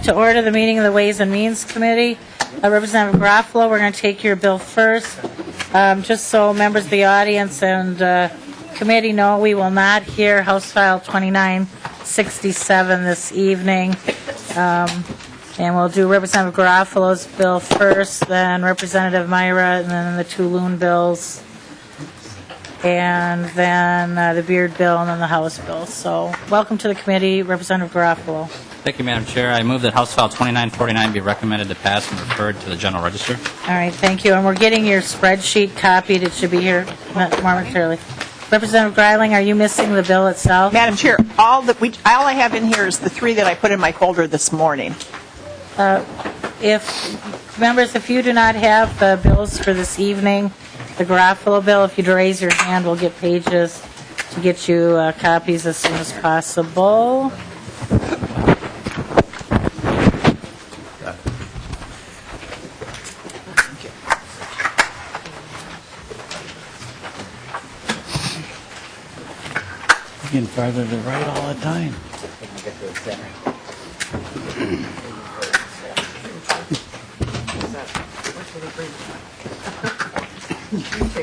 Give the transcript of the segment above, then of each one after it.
to order the meeting of the Ways and Means Committee. Representative Garofalo, we're going to take your bill first. Just so members of the audience and committee know, we will not hear House File 2967 this evening. And we'll do Representative Garofalo's bill first, then Representative Myhra, and then the two Loon bills, and then the Beard bill, and then the House bill. So welcome to the committee, Representative Garofalo. Thank you, Madam Chair. I move that House File 2949 be recommended to pass and referred to the General Register. All right, thank you. And we're getting your spreadsheet copied. It should be here momentarily. Representative Greiling, are you missing the bill itself? Madam Chair, all I have in here is the three that I put in my folder this morning. If you do not have the bills for this evening, the Garofalo bill, if you'd raise your hand, we'll get pages to get you copies as soon as possible. Getting farther to the right all the time.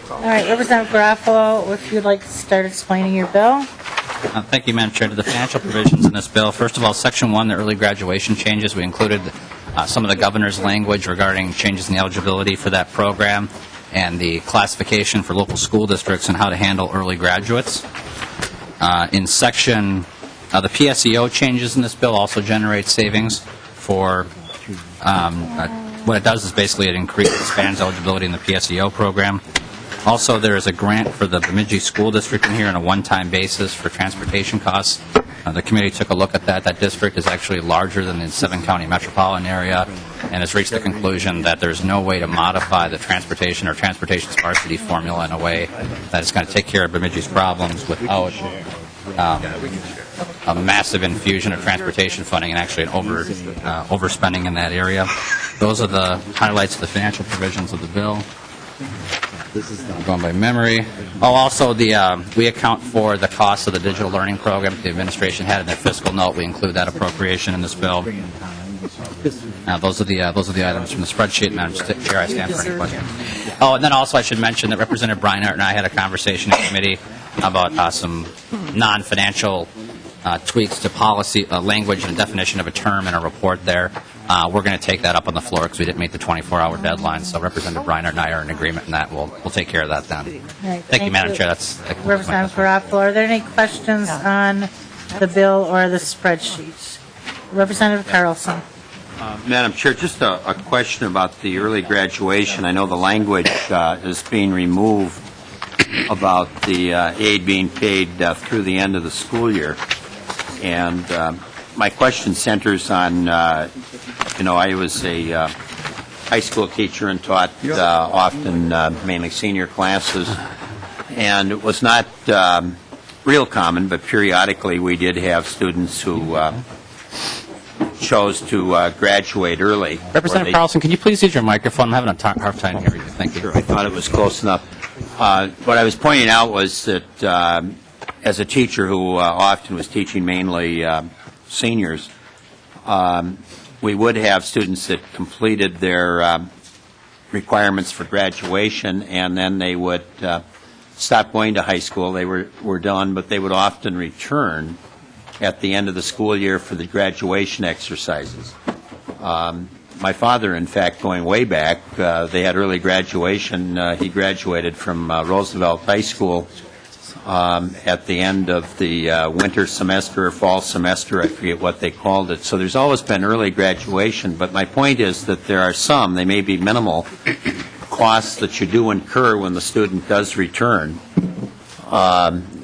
All right, Representative Garofalo, if you'd like to start explaining your bill. Thank you, Madam Chair. To the financial provisions in this bill, first of all, Section 1, the early graduation changes, we included some of the governor's language regarding changes in the eligibility for that program and the classification for local school districts and how to handle early graduates. In section, the PSEO changes in this bill also generate savings for, what it does is basically it expands eligibility in the PSEO program. Also, there is a grant for the Bemidji School District in here on a one-time basis for transportation costs. The committee took a look at that. That district is actually larger than the seven-county metropolitan area and has reached the conclusion that there's no way to modify the transportation or transportation sparsity formula in a way that is going to take care of Bemidji's problems without a massive infusion of transportation funding and actually an overspending in that area. Those are the highlights of the financial provisions of the bill. I'm going by memory. Also, we account for the cost of the digital learning program the administration had in their fiscal note. We include that appropriation in this bill. Those are the items from the spreadsheet, Madam Chair. I stand for any questions. Oh, and then also I should mention that Representative Breinart and I had a conversation in committee about some non-financial tweaks to policy language and definition of a term in a report there. We're going to take that up on the floor because we didn't meet the 24-hour deadline. So Representative Breinart and I are in agreement in that. We'll take care of that then. Right, thank you, Madam Chair. Representative Garofalo, are there any questions on the bill or the spreadsheet? Representative Carlson. Madam Chair, just a question about the early graduation. I know the language is being removed about the aid being paid through the end of the school year. And my question centers on, I was a high school teacher and taught often mainly senior classes. And it was not real common, but periodically we did have students who chose to graduate early. Representative Carlson, can you please use your microphone? I'm having a hard time hearing you. Thank you. Sure, I thought it was close enough. What I was pointing out was that as a teacher who often was teaching mainly seniors, we would have students that completed their requirements for graduation, and then they would stop going to high school. They were done, but they would often return at the end of the school year for the graduation exercises. My father, in fact, going way back, they had early graduation. He graduated from Roosevelt High School at the end of the winter semester or fall semester. I forget what they called it. So there's always been early graduation. But my point is that there are some, they may be minimal, costs that you do incur when the student does return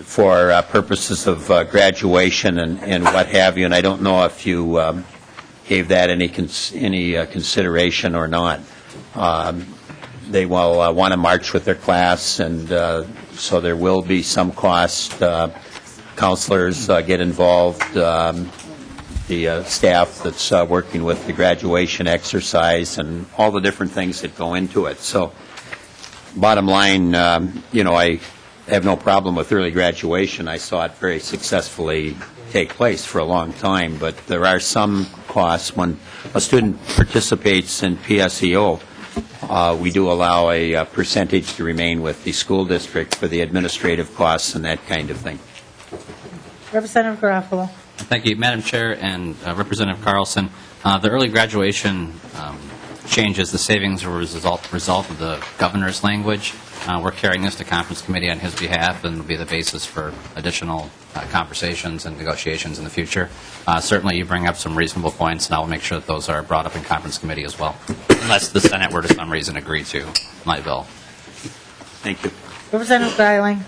for purposes of graduation and what have you. And I don't know if you gave that any consideration or not. They will want to march with their class, and so there will be some cost. Counselors get involved, the staff that's working with the graduation exercise, and all the different things that go into it. So bottom line, I have no problem with early graduation. I saw it very successfully take place for a long time, but there are some costs when a student participates in PSEO. We do allow a percentage to remain with the school district for the administrative costs and that kind of thing. Representative Garofalo. Thank you, Madam Chair and Representative Carlson. The early graduation changes, the savings were a result of the governor's language. We're carrying this to conference committee on his behalf, and will be the basis for additional conversations and negotiations in the future. Certainly, you bring up some reasonable points, and I will make sure that those are brought up in conference committee as well, unless the Senate were to some reason agree to my bill. Thank you. Representative Greiling.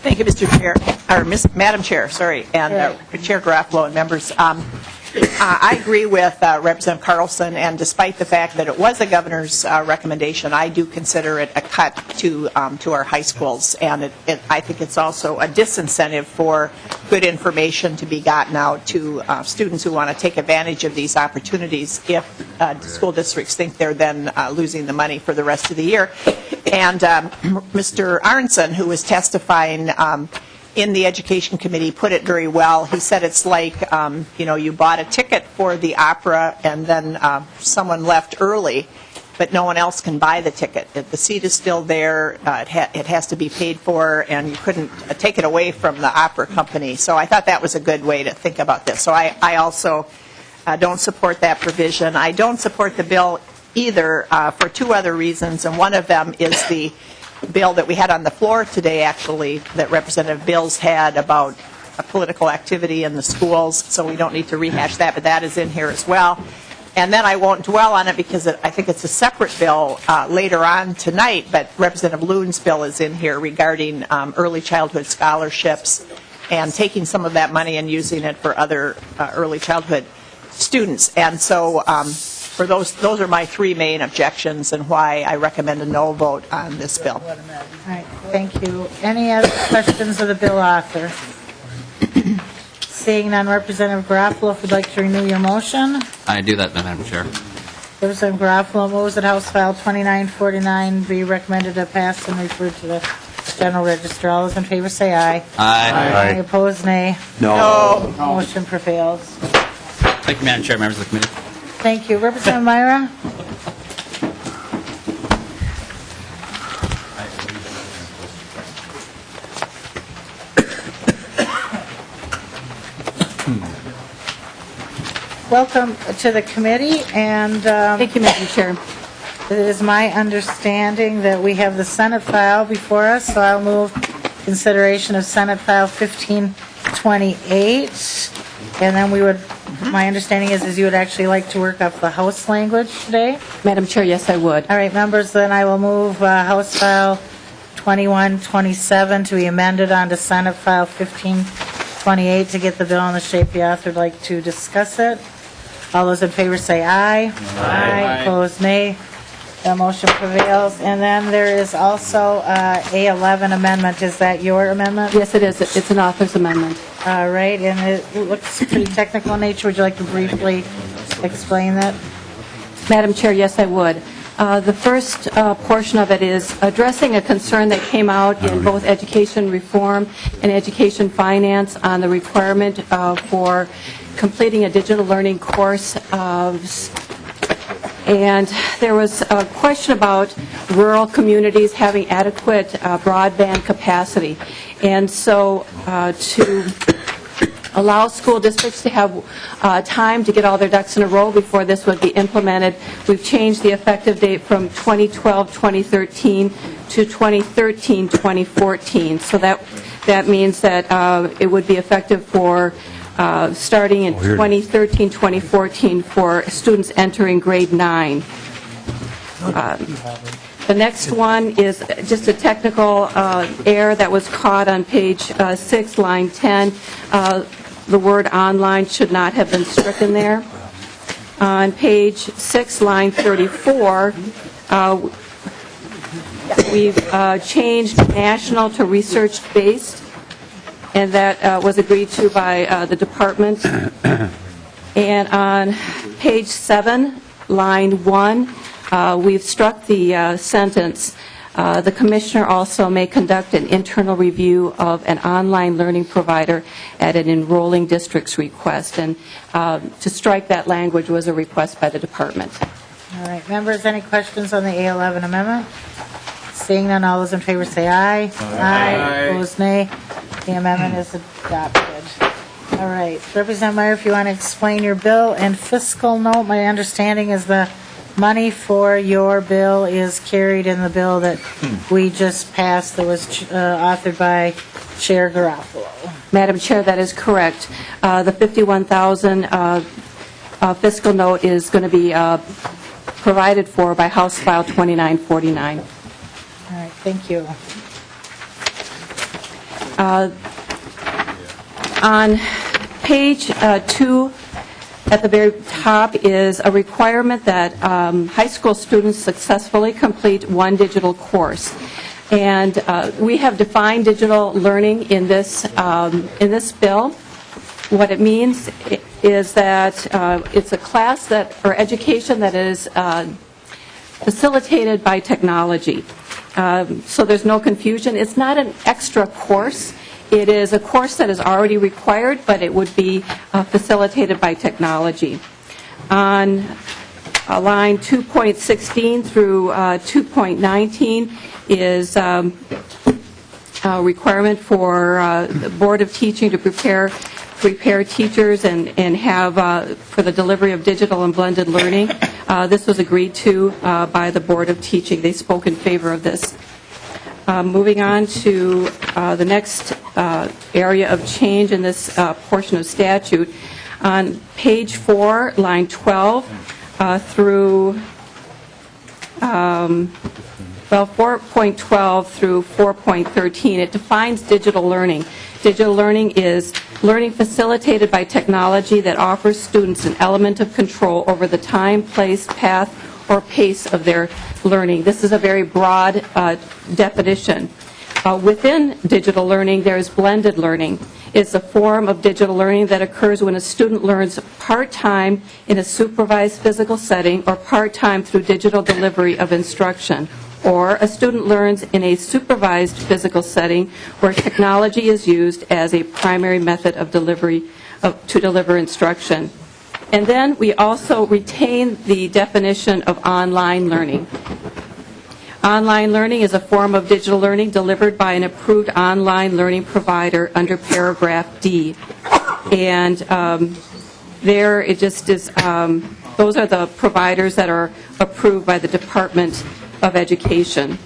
Thank you, Mr. Chair, or Madam Chair, sorry, and Chair Garofalo and members. I agree with Representative Carlson, and despite the fact that it was a governor's recommendation, I do consider it a cut to our high schools, and I think it's also a disincentive for good information to be gotten out to students who want to take advantage of these opportunities if school districts think they're then losing the money for the rest of the year. And Mr. Arnson, who was testifying in the Education Committee, put it very well. He said it's like, you bought a ticket for the opera and then someone left early, but no one else can buy the ticket. If the seat is still there, it has to be paid for, and you couldn't take it away from the opera company. So I thought that was a good way to think about this. So I also don't support that provision. I don't support the bill either for two other reasons, and one of them is the bill that we had on the floor today, actually, that Representative Bills had about political activity in the schools, so we don't need to rehash that, but that is in here as well. And then I won't dwell on it because I think it's a separate bill later on tonight, but Representative Loon's bill is in here regarding early childhood scholarships and taking some of that money and using it for other early childhood students. And so for those are my three main objections and why I recommend a no vote on this bill. All right, thank you. Any other questions of the bill author? Seeing none, Representative Garofalo, if you'd like to renew your motion. I do that, Madam Chair. Representative Garofalo moves that House File 2949 be recommended to pass and referred to the General Register. All those in favor say aye. Aye. Any opposed, nay. No. Motion prevails. Thank you, Madam Chair, members of the committee. Thank you. Representative Myhra? Welcome to the committee, and Thank you, Madam Chair. it is my understanding that we have the Senate file before us, so I'll move consideration of Senate File 1528, and then we would, my understanding is you would actually like to work up the House language today? Madam Chair, yes, I would. All right, members, then I will move House File 2127 to be amended onto Senate File 1528 to get the bill in the shape the author would like to discuss it. All those in favor say aye. Aye. Opposed, nay. The motion prevails. And then there is also A11 amendment. Is that your amendment? Yes, it is. It's an author's amendment. All right, and it looks pretty technical in nature. Would you like to briefly explain that? Madam Chair, yes, I would. The first portion of it is addressing a concern that came out in both education reform and education finance on the requirement for completing a digital learning course. And there was a question about rural communities having adequate broadband capacity. And so to allow school districts to have time to get all their ducks in a row before this would be implemented, we've changed the effective date from 2012-2013 to 2013-2014. So that means that it would be effective for starting in 2013-2014 for students entering grade 9. The next one is just a technical error that was caught on page 6, line 10. The word online should not have been stricken there. On page 6, line 34, we've changed national to research-based, and that was agreed to by the department. And on page 7, line 1, we've struck the sentence, The Commissioner also may conduct an internal review of an online learning provider at an enrolling district's request. And to strike that language was a request by the Department. All right, members, any questions on the A11 amendment? Seeing none, all those in favor say aye. Aye. Opposed, nay. The amendment is adopted. All right, Representative Myhra, if you want to explain your bill and fiscal note, my understanding is the money for your bill is carried in the bill that we just passed that was authored by Chair Garofalo. Madam Chair, that is correct. The $51,000 fiscal note is going to be provided for by House File 2949. All right, thank you. On page 2, at the very top, is a requirement that high school students successfully complete one digital course. And we have defined digital learning in this bill. What it means is that it's a class that, or education that is facilitated by technology. So there's no confusion. It's not an extra course. It is a course that is already required, but it would be facilitated by technology. On line 2.16 through 2.19 is a requirement for the Board of Teaching to prepare teachers and have for the delivery of digital and blended learning. This was agreed to by the Board of Teaching. They spoke in favor of this. Moving on to the next area of change in this portion of statute. On page 4, line 12 through 4.12 through 4.13, it defines digital learning. Digital learning is learning facilitated by technology that offers students an element of control over the time, place, path, or pace of their learning. This is a very broad definition. Within digital learning, there is blended learning. It's a form of digital learning that occurs when a student learns part-time in a supervised physical setting or part-time through digital delivery of instruction. Or a student learns in a supervised physical setting where technology is used as a primary method of delivery to deliver instruction. And then we also retain the definition of online learning. Online learning is a form of digital learning delivered by an approved online learning provider under paragraph D. And there it just is, those are the providers that are approved by the Department of Education.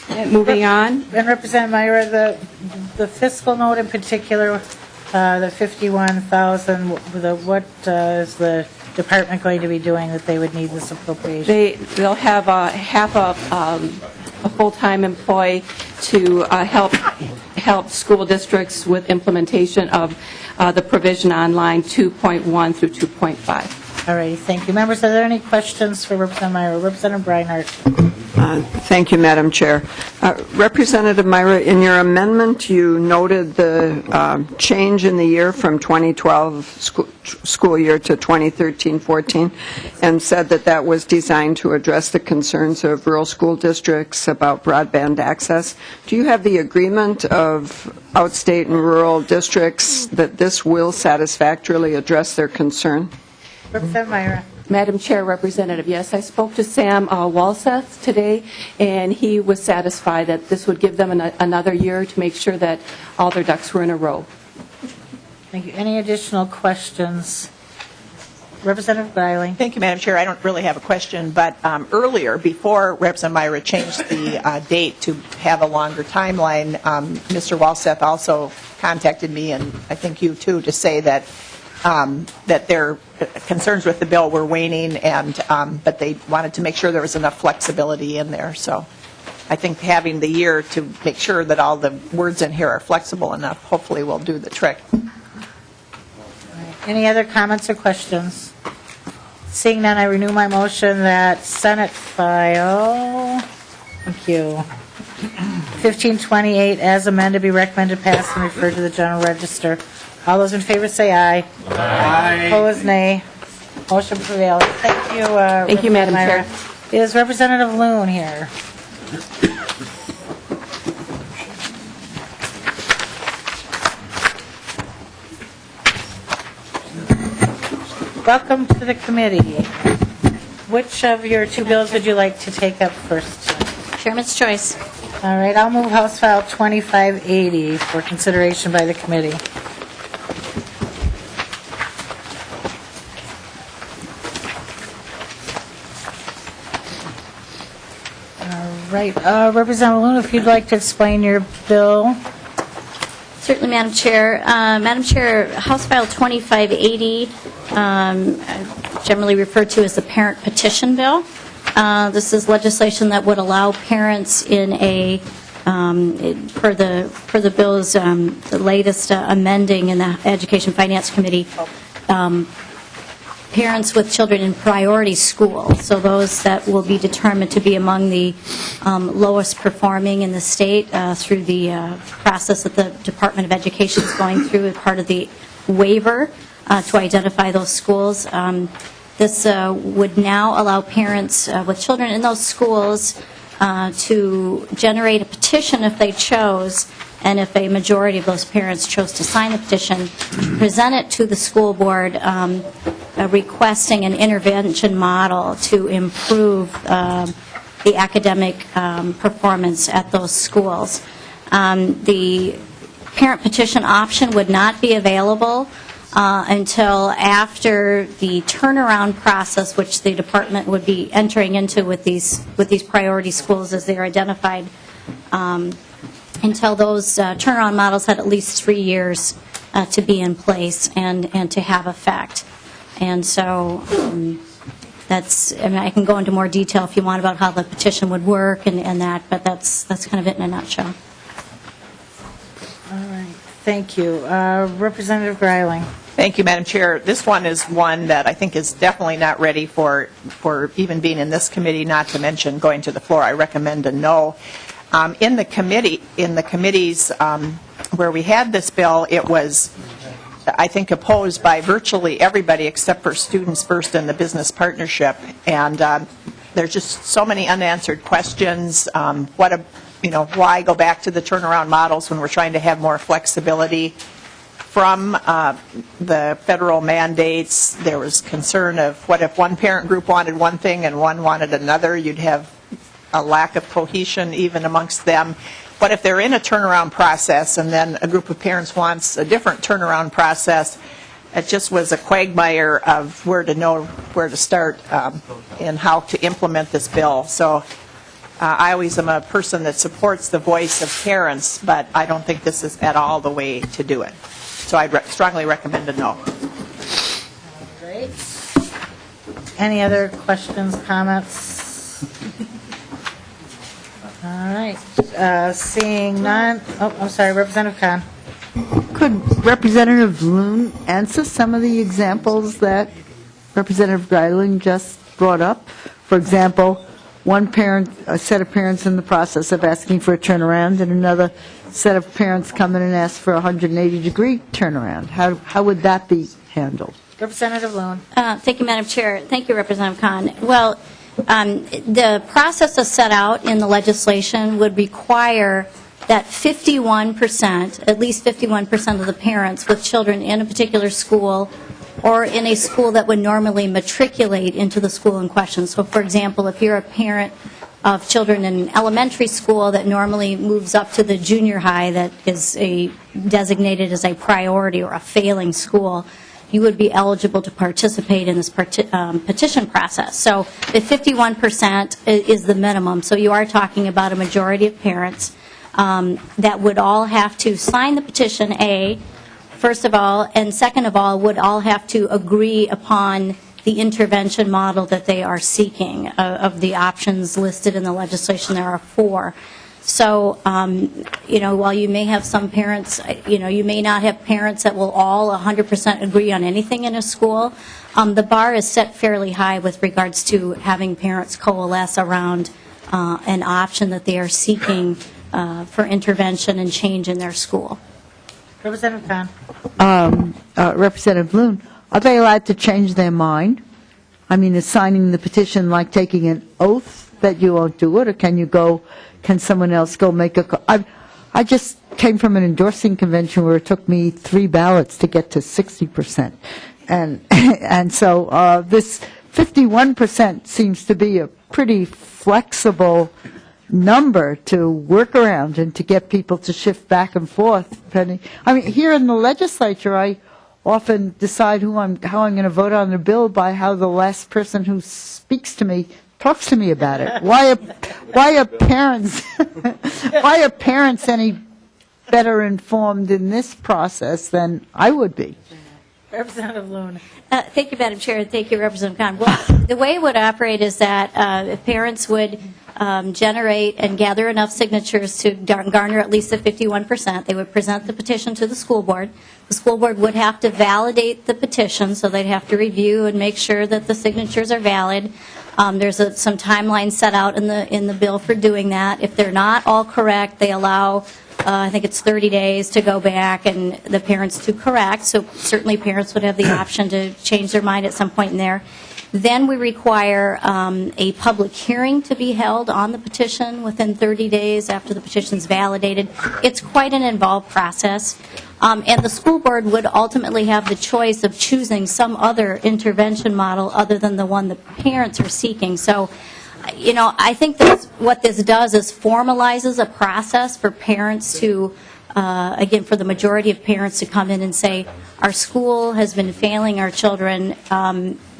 And moving on. And Representative Myhra, the fiscal note in particular, the 51,000, what is the department going to be doing that they would need this appropriation? They'll have half a full-time employee to help school districts with implementation of the provision on line 2.1 through 2.5. All righty, thank you. Members, are there any questions for Representative Myhra? Representative Breinhardt. Thank you, Madam Chair. Representative Myhra, in your amendment, you noted the change in the year from 2012 school year to 2013-14 and said that that was designed to address the concerns of rural school districts about broadband access. Do you have the agreement of outstate and rural districts that this will satisfactorily address their concern? Representative Myhra. Madam Chair, Representative, yes, I spoke to Sam Walseth today, and he was satisfied that this would give them another year to make sure that all their ducks were in a row. Thank you. Any additional questions? Representative Greiling. Thank you, Madam Chair. I don't really have a question, but earlier, before Representative Myhra changed the date to have a longer timeline, Mr. Walseth also contacted me, and I think you too, to say that that their concerns with the bill were waning, and but they wanted to make sure there was enough flexibility in there. So I think having the year to make sure that all the words in here are flexible enough hopefully will do the trick. Any other comments or questions? Seeing none, I renew my motion that Senate file, thank you, 1528 as amended be recommended pass and referred to the General Register. All those in favor say aye. Aye. Opposed, nay. Motion prevails. Thank you. Thank you, Madam Chair. Is Representative Loon here? Welcome to the committee. Which of your two bills would you like to take up first? Chairman's choice. All right, I'll move House File 2580 for consideration by the committee. All right, Representative Loon, if you'd like to explain your bill. Certainly, Madam Chair. Madam Chair, House File 2580, generally referred to as the Parent Petition Bill. This is legislation that would allow parents in a, per the bill's the latest amending in the Education Finance Committee, parents with children in priority schools, so those that will be determined to be among the lowest performing in the state through the process that the Department of Education is going through as part of the waiver to identify those schools. This would now allow parents with children in those schools to generate a petition if they chose, and if a majority of those parents chose to sign the petition, present it to the school board requesting an intervention model to improve the academic performance at those schools. The parent petition option would not be available until after the turnaround process, which the department would be entering into with these priority schools as they are identified, until those turnaround models had at least 3 years to be in place and to have effect. And so that's, I mean, I can go into more detail if you want about how the petition would work and that, but that's kind of it in a nutshell. All right, thank you. Representative Greiling. Thank you, Madam Chair. This one is one that I think is definitely not ready for even being in this committee, not to mention going to the floor. I recommend a no. In the committees where we had this bill, it was, I think, opposed by virtually everybody except for Students First and the Business Partnership. And there's just so many unanswered questions. Why go back to the turnaround models when we're trying to have more flexibility from the federal mandates? There was concern of what if one parent group wanted one thing and one wanted another? You'd have a lack of cohesion even amongst them. What if they're in a turnaround process and then a group of parents wants a different turnaround process? It just was a quagmire of where to start and how to implement this bill. So I always am a person that supports the voice of parents, but I don't think this is at all the way to do it. So I strongly recommend a no. Great. Any other questions, comments? All right. Seeing none. Oh, I'm sorry, Representative Khan. Could Representative Loon answer some of the examples that Representative Greiling just brought up? For example, a set of parents in the process of asking for a turnaround, and another set of parents come in and ask for a 180-degree turnaround. How would that be handled? Representative Loon. Thank you, Madam Chair. Thank you, Representative Khan. Well, the process as set out in the legislation would require that 51%, at least 51% of the parents with children in a particular school or in a school that would normally matriculate into the school in question. So, for example, if you're a parent of children in elementary school that normally moves up to the junior high that is designated as a priority or a failing school, you would be eligible to participate in this petition process. So if 51% is the minimum, so you are talking about a majority of parents that would all have to sign the petition, A, first of all, and second of all, would all have to agree upon the intervention model that they are seeking. Of the options listed in the legislation, there are 4. So, while you may have some parents, you may not have parents that will all 100% agree on anything in a school. The bar is set fairly high with regards to having parents coalesce around an option that they are seeking for intervention and change in their school. Representative Khan. Representative Loon, are they allowed to change their mind? I mean, is signing the petition like taking an oath that you won't do it, or can someone else go make I just came from an endorsing convention where it took me 3 ballots to get to 60%. And so this 51% seems to be a pretty flexible number to work around and to get people to shift back and forth. I mean, here in the legislature, I often decide how I'm going to vote on the bill by how the last person who speaks to me talks to me about it. Why are parents why are parents any better informed in this process than I would be? Representative Loon. Thank you, Madam Chair, and thank you, Representative Khan. Well, the way it would operate is that if parents would generate and gather enough signatures to garner at least the 51%, they would present the petition to the school board. The school board would have to validate the petition, so they'd have to review and make sure that the signatures are valid. There's some timeline set out in the bill for doing that. If they're not all correct, they allow I think it's 30 days to go back and the parents to correct. So certainly parents would have the option to change their mind at some point in there. Then we require a public hearing to be held on the petition within 30 days after the petition is validated. It's quite an involved process. And the school board would ultimately have the choice of choosing some other intervention model other than the one the parents are seeking. So, you know, I think that what this does is formalizes a process for parents to, again, for the majority of parents to come in and say, our school has been failing our children,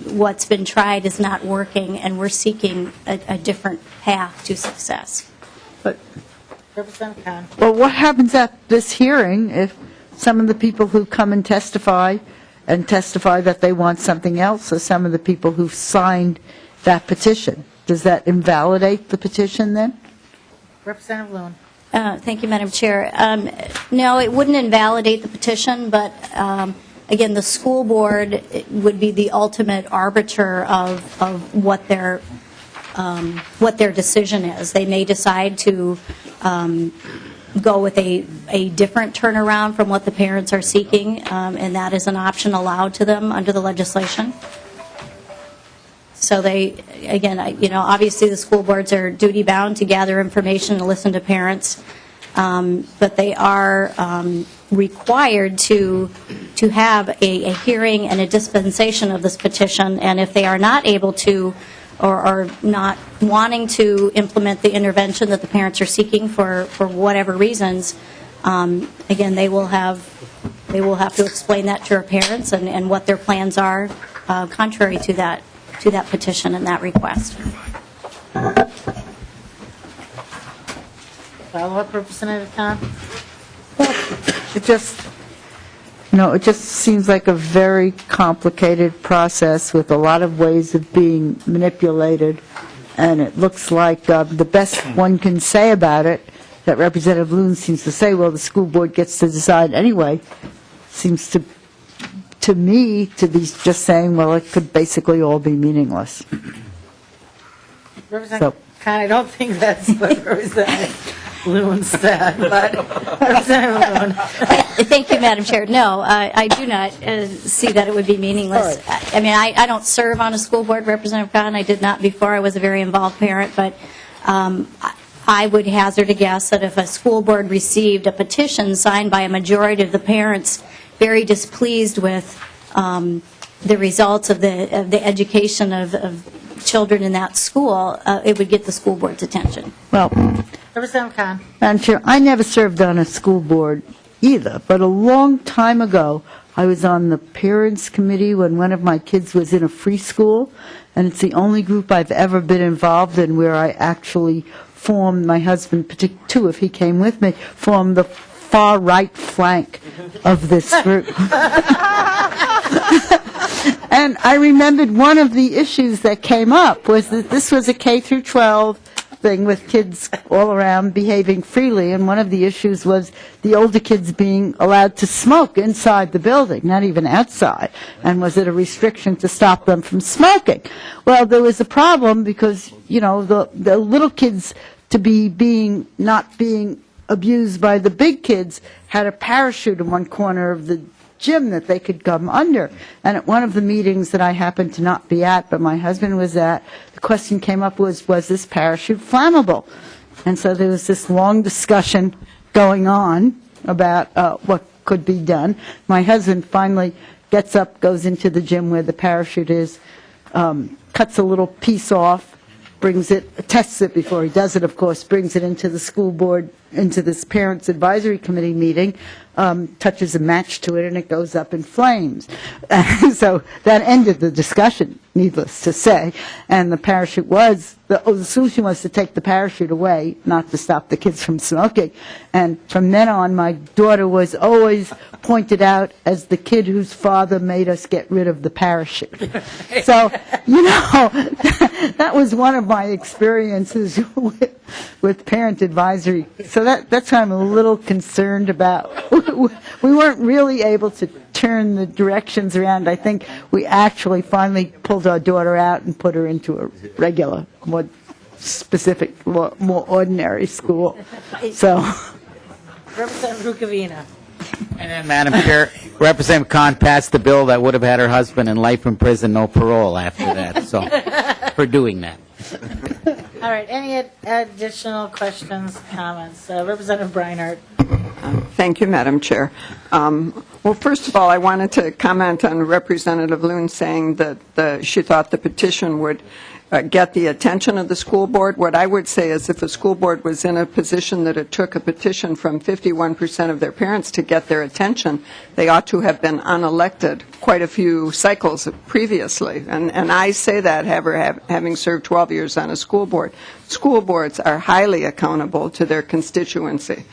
what's been tried is not working, and we're seeking a different path to success. But, Representative Khan. well, what happens at this hearing if some of the people who come and testify that they want something else are some of the people who signed that petition? Does that invalidate the petition then? Representative Loon. Thank you, Madam Chair. No, it wouldn't invalidate the petition, but again, the school board would be the ultimate arbiter of what their decision is. They may decide to go with a different turnaround from what the parents are seeking, and that is an option allowed to them under the legislation. So they, again, you know, obviously the school boards are duty-bound to gather information and listen to parents, but they are required to have a hearing and a dispensation of this petition, and if they are not able to or are not wanting to implement the intervention that the parents are seeking for whatever reasons, again, they will have to explain that to our parents and what their plans are contrary to that petition and that request. Follow-up, Representative Khan. It just seems like a very complicated process with a lot of ways of being manipulated, and it looks like the best one can say about it, that Representative Loon seems to say, well, the school board gets to decide anyway, seems to me to be just saying, well, it could basically all be meaningless. Representative Khan, I don't think that's what Representative Loon said, but Representative Loon. Thank you, Madam Chair. No, I do not see that it would be meaningless. I mean, I don't serve on a school board, Representative Khan. I did not before. I was a very involved parent, but I would hazard a guess that if a school board received a petition signed by a majority of the parents very displeased with the results of the education of children in that school, it would get the school board's attention. Well, Representative Khan. Madam Chair, I never served on a school board either, but a long time ago, I was on the parents committee when one of my kids was in a free school, and it's the only group I've ever been involved in where I actually formed, my husband, too, if he came with me, formed the far right flank of this group. And I remembered one of the issues that came up was that this was a K through 12 thing with kids all around behaving freely, and one of the issues was the older kids being allowed to smoke inside the building, not even outside, and was it a restriction to stop them from smoking? Well, there was a problem because, you know, the little kids to be not being abused by the big kids had a parachute in one corner of the gym that they could come under. And at one of the meetings that I happened to not be at, but my husband was at, the question came up was this parachute flammable? And so there was this long discussion going on about what could be done. My husband finally gets up, goes into the gym where the parachute is, cuts a little piece off, brings it, tests it before he does it, of course, brings it into the school board, into this parents' advisory committee meeting, touches a match to it, and it goes up in flames. So that ended the discussion, needless to say. And the parachute was, the solution was to take the parachute away, not to stop the kids from smoking. And from then on, my daughter was always pointed out as the kid whose father made us get rid of the parachute. So, you know, that was one of my experiences with parent advisory. So that's why I'm a little concerned about. We weren't really able to turn the directions around. I think we actually finally pulled our daughter out and put her into a regular, more specific, more ordinary school. So, Representative Rukavina. And then, Madam Chair, Representative Khan passed the bill that would have had her husband in life in prison, no parole after that, so, for doing that. All right, any additional questions, comments? Representative Breinert. Thank you, Madam Chair. Well, first of all, I wanted to comment on Representative Loon saying that she thought the petition would get the attention of the school board. What I would say is if a school board was in a position that it took a petition from 51% of their parents to get their attention, they ought to have been unelected quite a few cycles previously. And I say that having served 12 years on a school board. School boards are highly accountable to their constituency.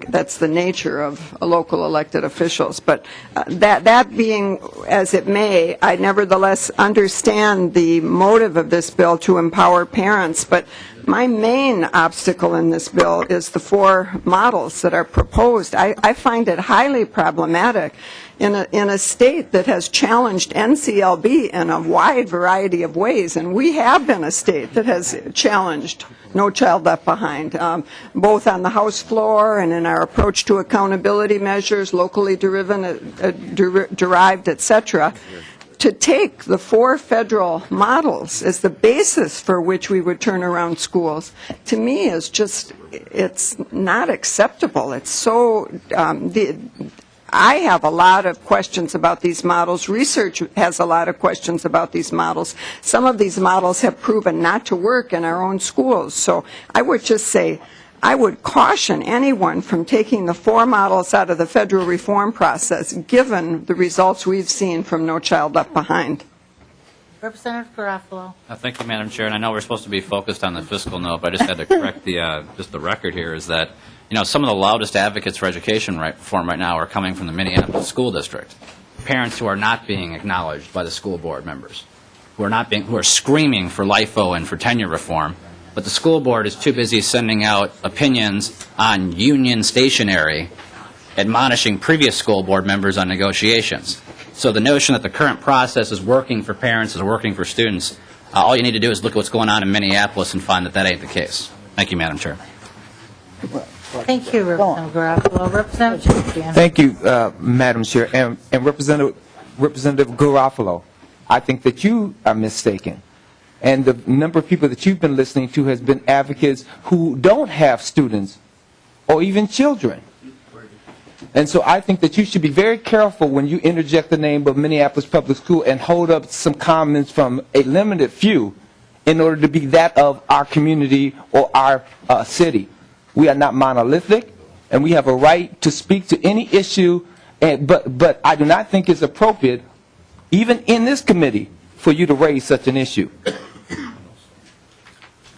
That's the nature of local elected officials. But that being as it may, I nevertheless understand the motive of this bill to empower parents. But my main obstacle in this bill is the 4 models that are proposed. I find it highly problematic in a state that has challenged NCLB in a wide variety of ways, and we have been a state that has challenged No Child Left Behind, both on the House floor and in our approach to accountability measures, locally derived, etc. To take the 4 federal models as the basis for which we would turn around schools, to me is just, it's not acceptable. It's so, I have a lot of questions about these models. Research has a lot of questions about these models. Some of these models have proven not to work in our own schools. So I would just say, I would caution anyone from taking the 4 models out of the federal reform process, given the results we've seen from No Child Left Behind. Representative Garofalo. Thank you, Madam Chair. And I know we're supposed to be focused on the fiscal note, but I just had to correct just the record here is that, you know, some of the loudest advocates for education reform right now are coming from the Minneapolis School District. Parents who are not being acknowledged by the school board members, who are screaming for LIFO and for tenure reform, but the school board is too busy sending out opinions on union stationery, admonishing previous school board members on negotiations. So the notion that the current process is working for parents, is working for students, all you need to do is look at what's going on in Minneapolis and find that that ain't the case. Thank you, Madam Chair. Thank you, Representative Garofalo. Representative Champion. Thank you, Madam Chair. And Representative Garofalo, I think that you are mistaken. And the number of people that you've been listening to has been advocates who don't have students or even children. And so I think that you should be very careful when you interject the name of Minneapolis Public School and hold up some comments from a limited few in order to be that of our community or our city. We are not monolithic, and we have a right to speak to any issue, but I do not think it's appropriate, even in this committee, for you to raise such an issue.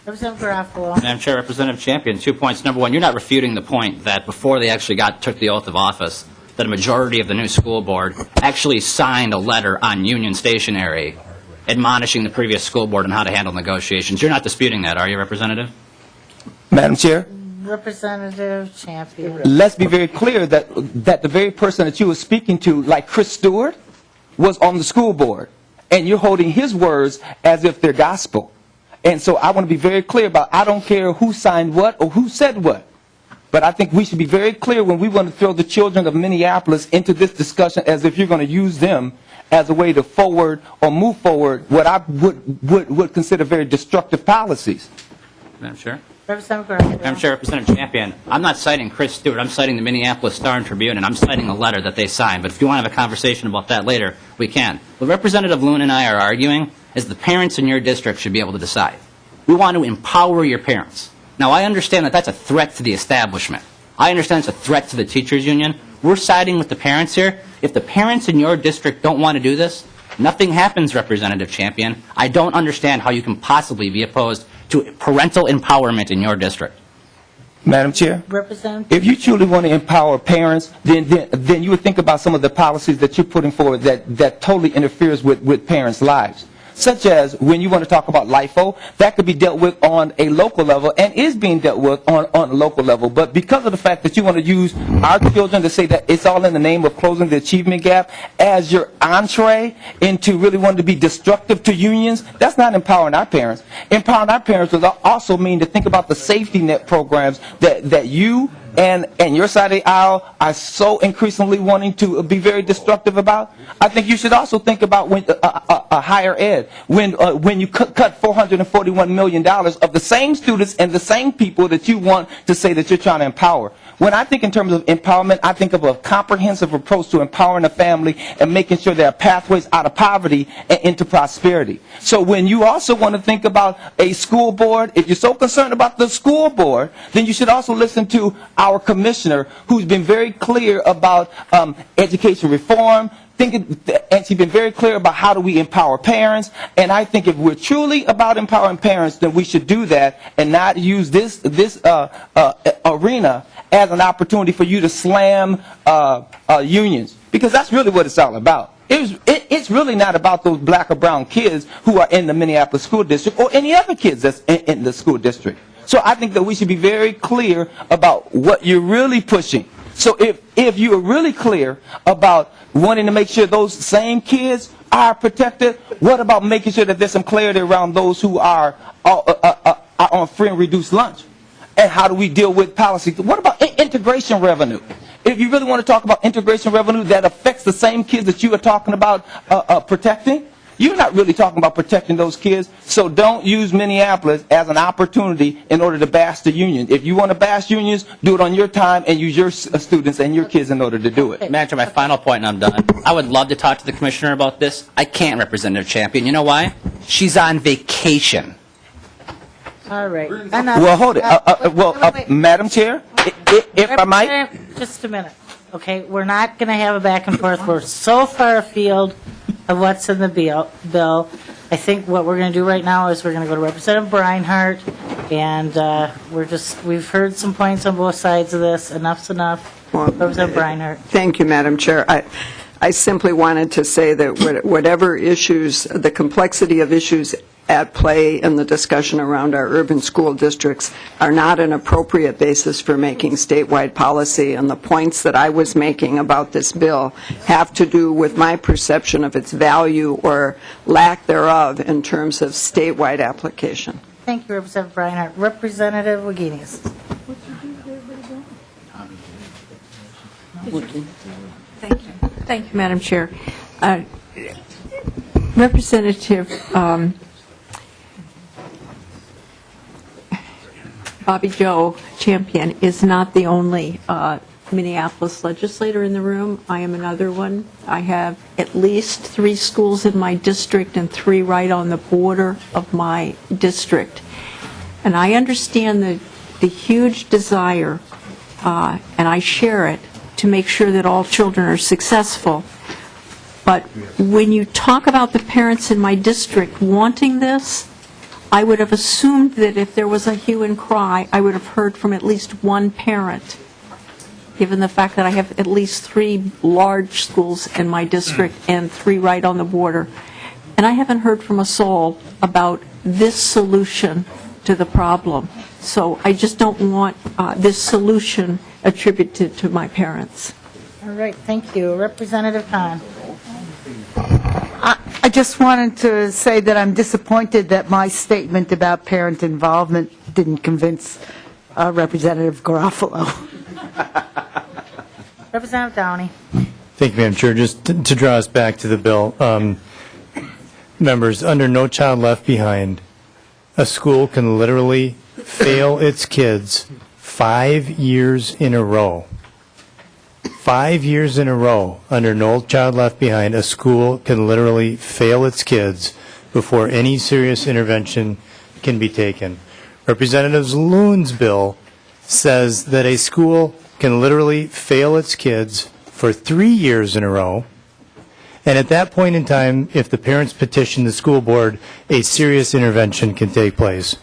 Representative Garofalo. Madam Chair, Representative Champion, 2 points. Number one, you're not refuting the point that before they actually took the oath of office, that a majority of the new school board actually signed a letter on union stationery admonishing the previous school board on how to handle negotiations. You're not disputing that, are you, Representative? Madam Chair? Representative Champion. Let's be very clear that the very person that you were speaking to, like Chris Stewart, was on the school board. And you're holding his words as if they're gospel. And so I want to be very clear about, I don't care who signed what or who said what. But I think we should be very clear when we want to throw the children of Minneapolis into this discussion as if you're going to use them as a way to forward or move forward what I would consider very destructive policies. Madam Chair? Representative Garofalo. Madam Chair, Representative Champion, I'm not citing Chris Stewart. I'm citing the Minneapolis Star and Tribune, and I'm citing a letter that they signed. But if you want to have a conversation about that later, we can. What Representative Loon and I are arguing is the parents in your district should be able to decide. We want to empower your parents. Now, I understand that that's a threat to the establishment. I understand it's a threat to the teachers' union. We're siding with the parents here. If the parents in your district don't want to do this, nothing happens, Representative Champion. I don't understand how you can possibly be opposed to parental empowerment in your district. Madam Chair? Representative. If you truly want to empower parents, then you would think about some of the policies that you're putting forward that totally interferes with parents' lives. Such as when you want to talk about LIFO, that could be dealt with on a local level and is being dealt with on a local level. But because of the fact that you want to use our children to say that it's all in the name of closing the achievement gap as your entree into really wanting to be destructive to unions, that's not empowering our parents. Empowering our parents would also mean to think about the safety net programs that you and your side of the aisle are so increasingly wanting to be very destructive about. I think you should also think about when higher ed, when you cut $441 million of the same students and the same people that you want to say that you're trying to empower. When I think in terms of empowerment, I think of a comprehensive approach to empowering a family and making sure there are pathways out of poverty and into prosperity. So when you also want to think about a school board, if you're so concerned about the school board, then you should also listen to our commissioner, who's been very clear about education reform, and she's been very clear about how do we empower parents. And I think if we're truly about empowering parents, then we should do that and not use this arena as an opportunity for you to slam unions, because that's really what it's all about. It's really not about those black or brown kids who are in the Minneapolis school district or any other kids that's in the school district. So I think that we should be very clear about what you're really pushing. So if you are really clear about wanting to make sure those same kids are protected, what about making sure that there's some clarity around those who are on free and reduced lunch? And how do we deal with policy? What about integration revenue? If you really want to talk about integration revenue that affects the same kids that you are talking about protecting, you're not really talking about protecting those kids. So don't use Minneapolis as an opportunity in order to bash the union. If you want to bash unions, do it on your time and use your students and your kids in order to do it. Madam Chair, my final point, and I'm done. I would love to talk to the commissioner about this. I can't, Representative Champion. You know why? She's on vacation. All right. Well, hold it. Madam Chair, if I might. Just a minute. Okay, we're not going to have a back and forth. We're so far afield of what's in the bill. I think what we're going to do right now is we're going to go to Representative Breinhardt, and we've heard some points on both sides of this. Enough's enough. Representative Breinhardt. Thank you, Madam Chair. I simply wanted to say that whatever issues, the complexity of issues at play in the discussion around our urban school districts are not an appropriate basis for making statewide policy, and the points that I was making about this bill have to do with my perception of its value or lack thereof in terms of statewide application. Thank you, Representative Breinhardt. Representative Wagenius. Thank you, Madam Chair. Representative Bobby Joe Champion is not the only Minneapolis legislator in the room. I am another one. I have at least 3 schools in my district and 3 right on the border of my district. And I understand the huge desire, and I share it, to make sure that all children are successful. But when you talk about the parents in my district wanting this, I would have assumed that if there was a hue and cry, I would have heard from at least one parent, given the fact that I have at least 3 large schools in my district and 3 right on the border. And I haven't heard from a soul about this solution to the problem. So I just don't want this solution attributed to my parents. All right, thank you. Representative Khan. I just wanted to say that I'm disappointed that my statement about parent involvement didn't convince Representative Garofalo. Representative Downey. Thank you, Madam Chair. Just to draw us back to the bill, members, under No Child Left Behind, a school can literally fail its kids 5 years in a row. 5 years in a row, under No Child Left Behind, a school can literally fail its kids before any serious intervention can be taken. Representative Loon's bill says that a school can literally fail its kids for 3 years in a row, and at that point in time, if the parents petition the school board, a serious intervention can take place.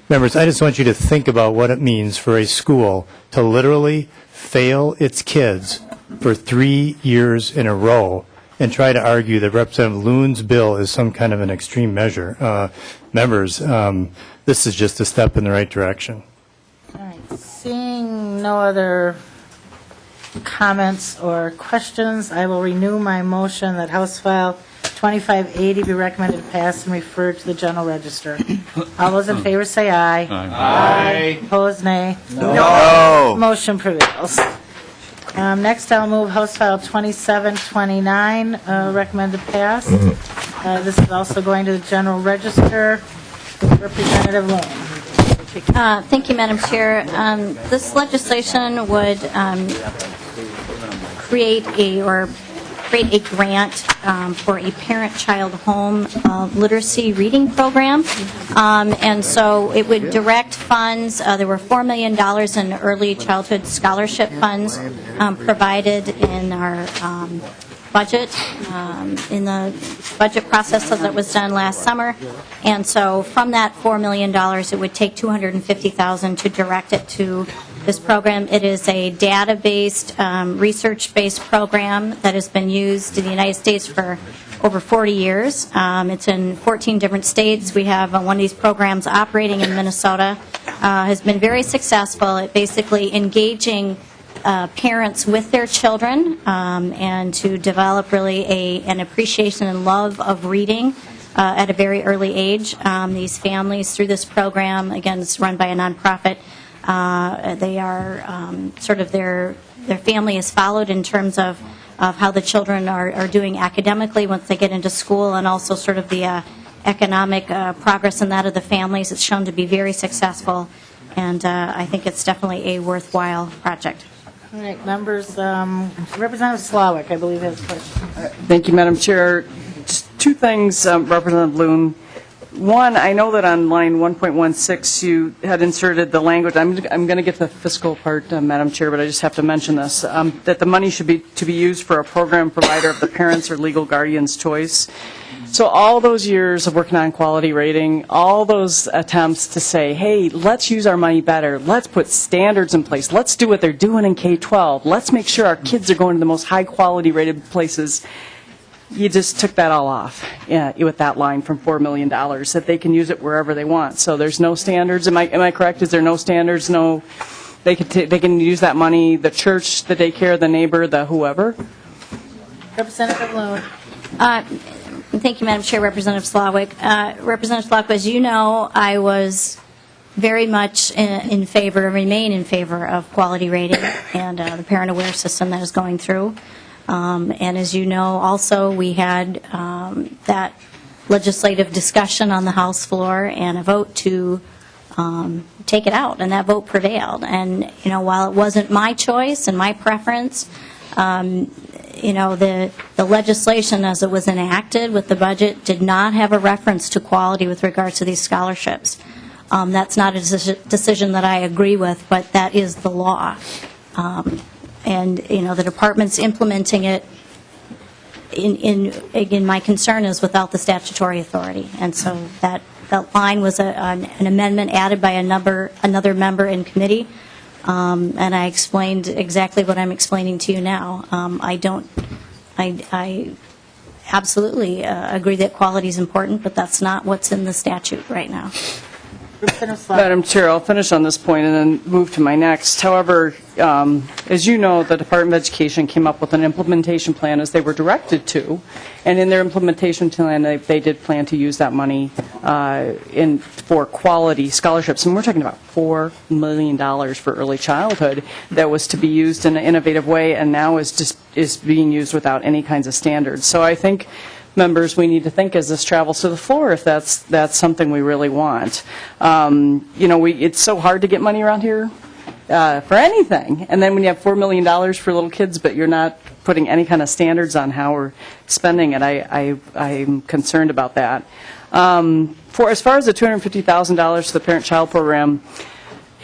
Members, I just want you to think about what it means for a school to literally fail its kids for 3 years in a row and try to argue that Representative Loon's bill is some kind of an extreme measure. Members, this is just a step in the right direction. All right, seeing no other comments or questions, I will renew my motion that House File 2580 be recommended to pass and referred to the General Register. All those in favor say aye. Aye. Opposed, nay. No. Motion prevails. Next, I'll move House File 2729, recommended pass. This is also going to the General Register. Representative Loon. Thank you, Madam Chair. This legislation would create a grant for a parent-child home literacy reading program. And so it would direct funds. There were $4 million in early childhood scholarship funds provided in our budget, in the budget process that was done last summer. And so from that $4 million, it would take $250,000 to direct it to this program. It is a data-based, research-based program that has been used in the United States for over 40 years. It's in 14 different states. We have one of these programs operating in Minnesota. Has been very successful at basically engaging parents with their children and to develop really an appreciation and love of reading at a very early age. These families, through this program, again, it's run by a nonprofit, they are sort of their family is followed in terms of how the children are doing academically once they get into school, and also sort of the economic progress in that of the families. It's shown to be very successful, and I think it's definitely a worthwhile project. All right, members, Representative Slawick, I believe, has a question. Thank you, Madam Chair. Just two things, Representative Loon. One, I know that on line 1.16 you had inserted the language. I'm going to get to the fiscal part, Madam Chair, but I just have to mention this, that the money should be used for a program provider of the parents or legal guardian's choice. So all those years of working on quality rating, all those attempts to say, hey, let's use our money better, let's put standards in place, let's do what they're doing in K-12, let's make sure our kids are going to the most high quality rated places. You just took that all off with that line from $4 million, that they can use it wherever they want. So there's no standards. Am I correct? Is there no standards? No, they can use that money, the church, the daycare, the neighbor, the whoever? Representative Loon. Thank you, Madam Chair. Representative Slawick. Representative Slawick, as you know, I was very much in favor, remain in favor of quality rating and the parent aware system that is going through. And as you know, also, we had that legislative discussion on the House floor and a vote to take it out, and that vote prevailed. And, you know, while it wasn't my choice and my preference, you know, the legislation as it was enacted with the budget did not have a reference to quality with regards to these scholarships. That's not a decision that I agree with, but that is the law. And, you know, the department's implementing it. Again, my concern is without the statutory authority. And so that line was an amendment added by another member in committee. And I explained exactly what I'm explaining to you now. I absolutely agree that quality is important, but that's not what's in the statute right now. Representative Slavitt. Madam Chair, I'll finish on this point and then move to my next. However, as you know, the Department of Education came up with an implementation plan as they were directed to, and in their implementation plan, they did plan to use that money for quality scholarships, and we're talking about $4 million for early childhood that was to be used in an innovative way, and now is being used without any kinds of standards. So I think, members, we need to think as this travels to the floor if that's something we really want. It's so hard to get money around here for anything, and then when you have $4 million for little kids, but you're not putting any kind of standards on how we're spending it, I'm concerned about that. As far as the $250,000 to the parent-child program,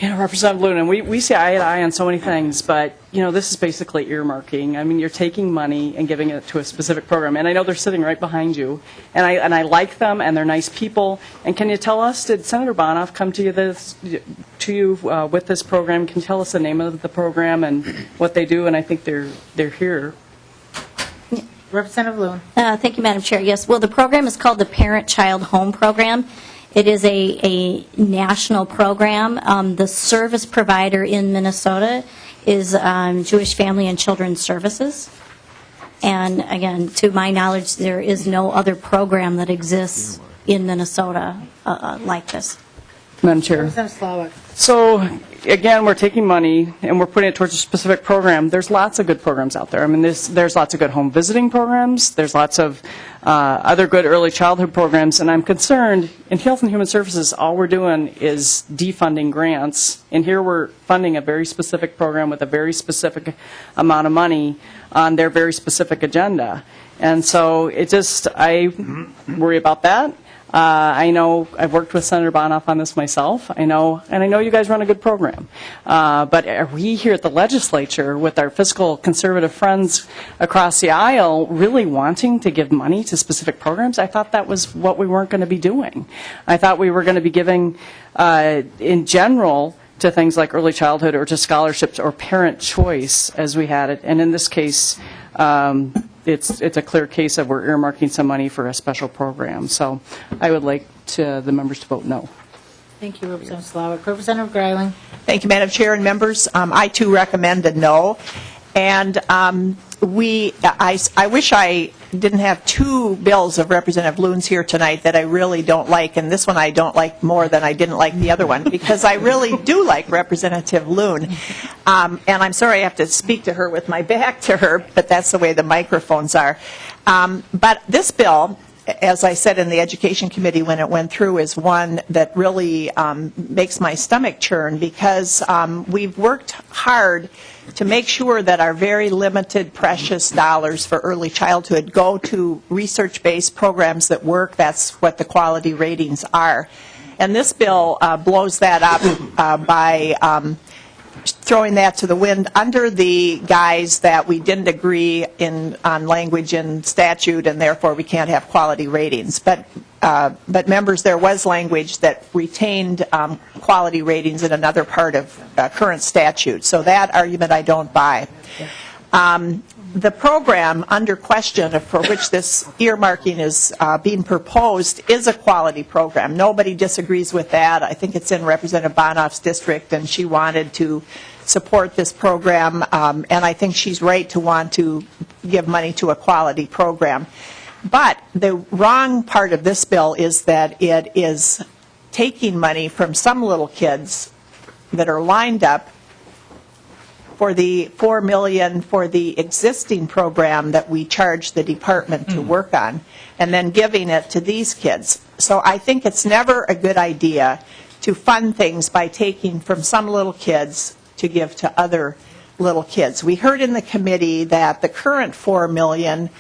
Representative Loon, and we see eye to eye on so many things, but, this is basically earmarking. I mean, you're taking money and giving it to a specific program, and I know they're sitting right behind you, and I like them, and they're nice people. And can you tell us, did Senator Bonoff come to you with this program? Can you tell us the name of the program and what they do? And I think they're here. Representative Loon. Thank you, Madam Chair. Yes, well, the program is called the Parent-Child Home Program. It is a national program. The service provider in Minnesota is Jewish Family and Children's Services. And again, to my knowledge, there is no other program that exists in Minnesota like this. Madam Chair. Representative Slavitt. So, again, we're taking money and we're putting it towards a specific program. There's lots of good programs out there. I mean, there's lots of good home visiting programs. There's lots of other good early childhood programs. And I'm concerned, in Health and Human Services, all we're doing is defunding grants. And here we're funding a very specific program with a very specific amount of money on their very specific agenda. And so I worry about that. I know I've worked with Senator Bonoff on this myself. I know you guys run a good program. But are we here at the legislature with our fiscal conservative friends across the aisle really wanting to give money to specific programs? I thought that was what we weren't going to be doing. I thought we were going to be giving, in general, to things like early childhood or to scholarships or parent choice as we had it. And in this case, it's a clear case of we're earmarking some money for a special program. So I would like the members to vote no. Thank you, Representative Slavitt. Representative Greiling. Thank you, Madam Chair and members. I, too, recommend a no. And I wish I didn't have two bills of Representative Loon's here tonight that I really don't like, and this one I don't like more than I didn't like the other one, because I really do like Representative Loon. And I'm sorry I have to speak to her with my back to her, but that's the way the microphones are. But this bill, as I said in the Education Committee when it went through, is one that really makes my stomach churn, because we've worked hard to make sure that our very limited, precious dollars for early childhood go to research-based programs that work. That's what the quality ratings are. And this bill blows that up by throwing that to the wind under the guise that we didn't agree on language in statute, and therefore we can't have quality ratings. But members, there was language that retained quality ratings in another part of current statute. So that argument I don't buy. The program under question for which this earmarking is being proposed is a quality program. Nobody disagrees with that. I think it's in Representative Bonoff's district, and she wanted to support this program, and I think she's right to want to give money to a quality program. But the wrong part of this bill is that it is taking money from some little kids that are lined up for the $4 million for the existing program that we charge the department to work on, and then giving it to these kids. So I think it's never a good idea to fund things by taking from some little kids to give to other little kids. We heard in the committee that the current $4 million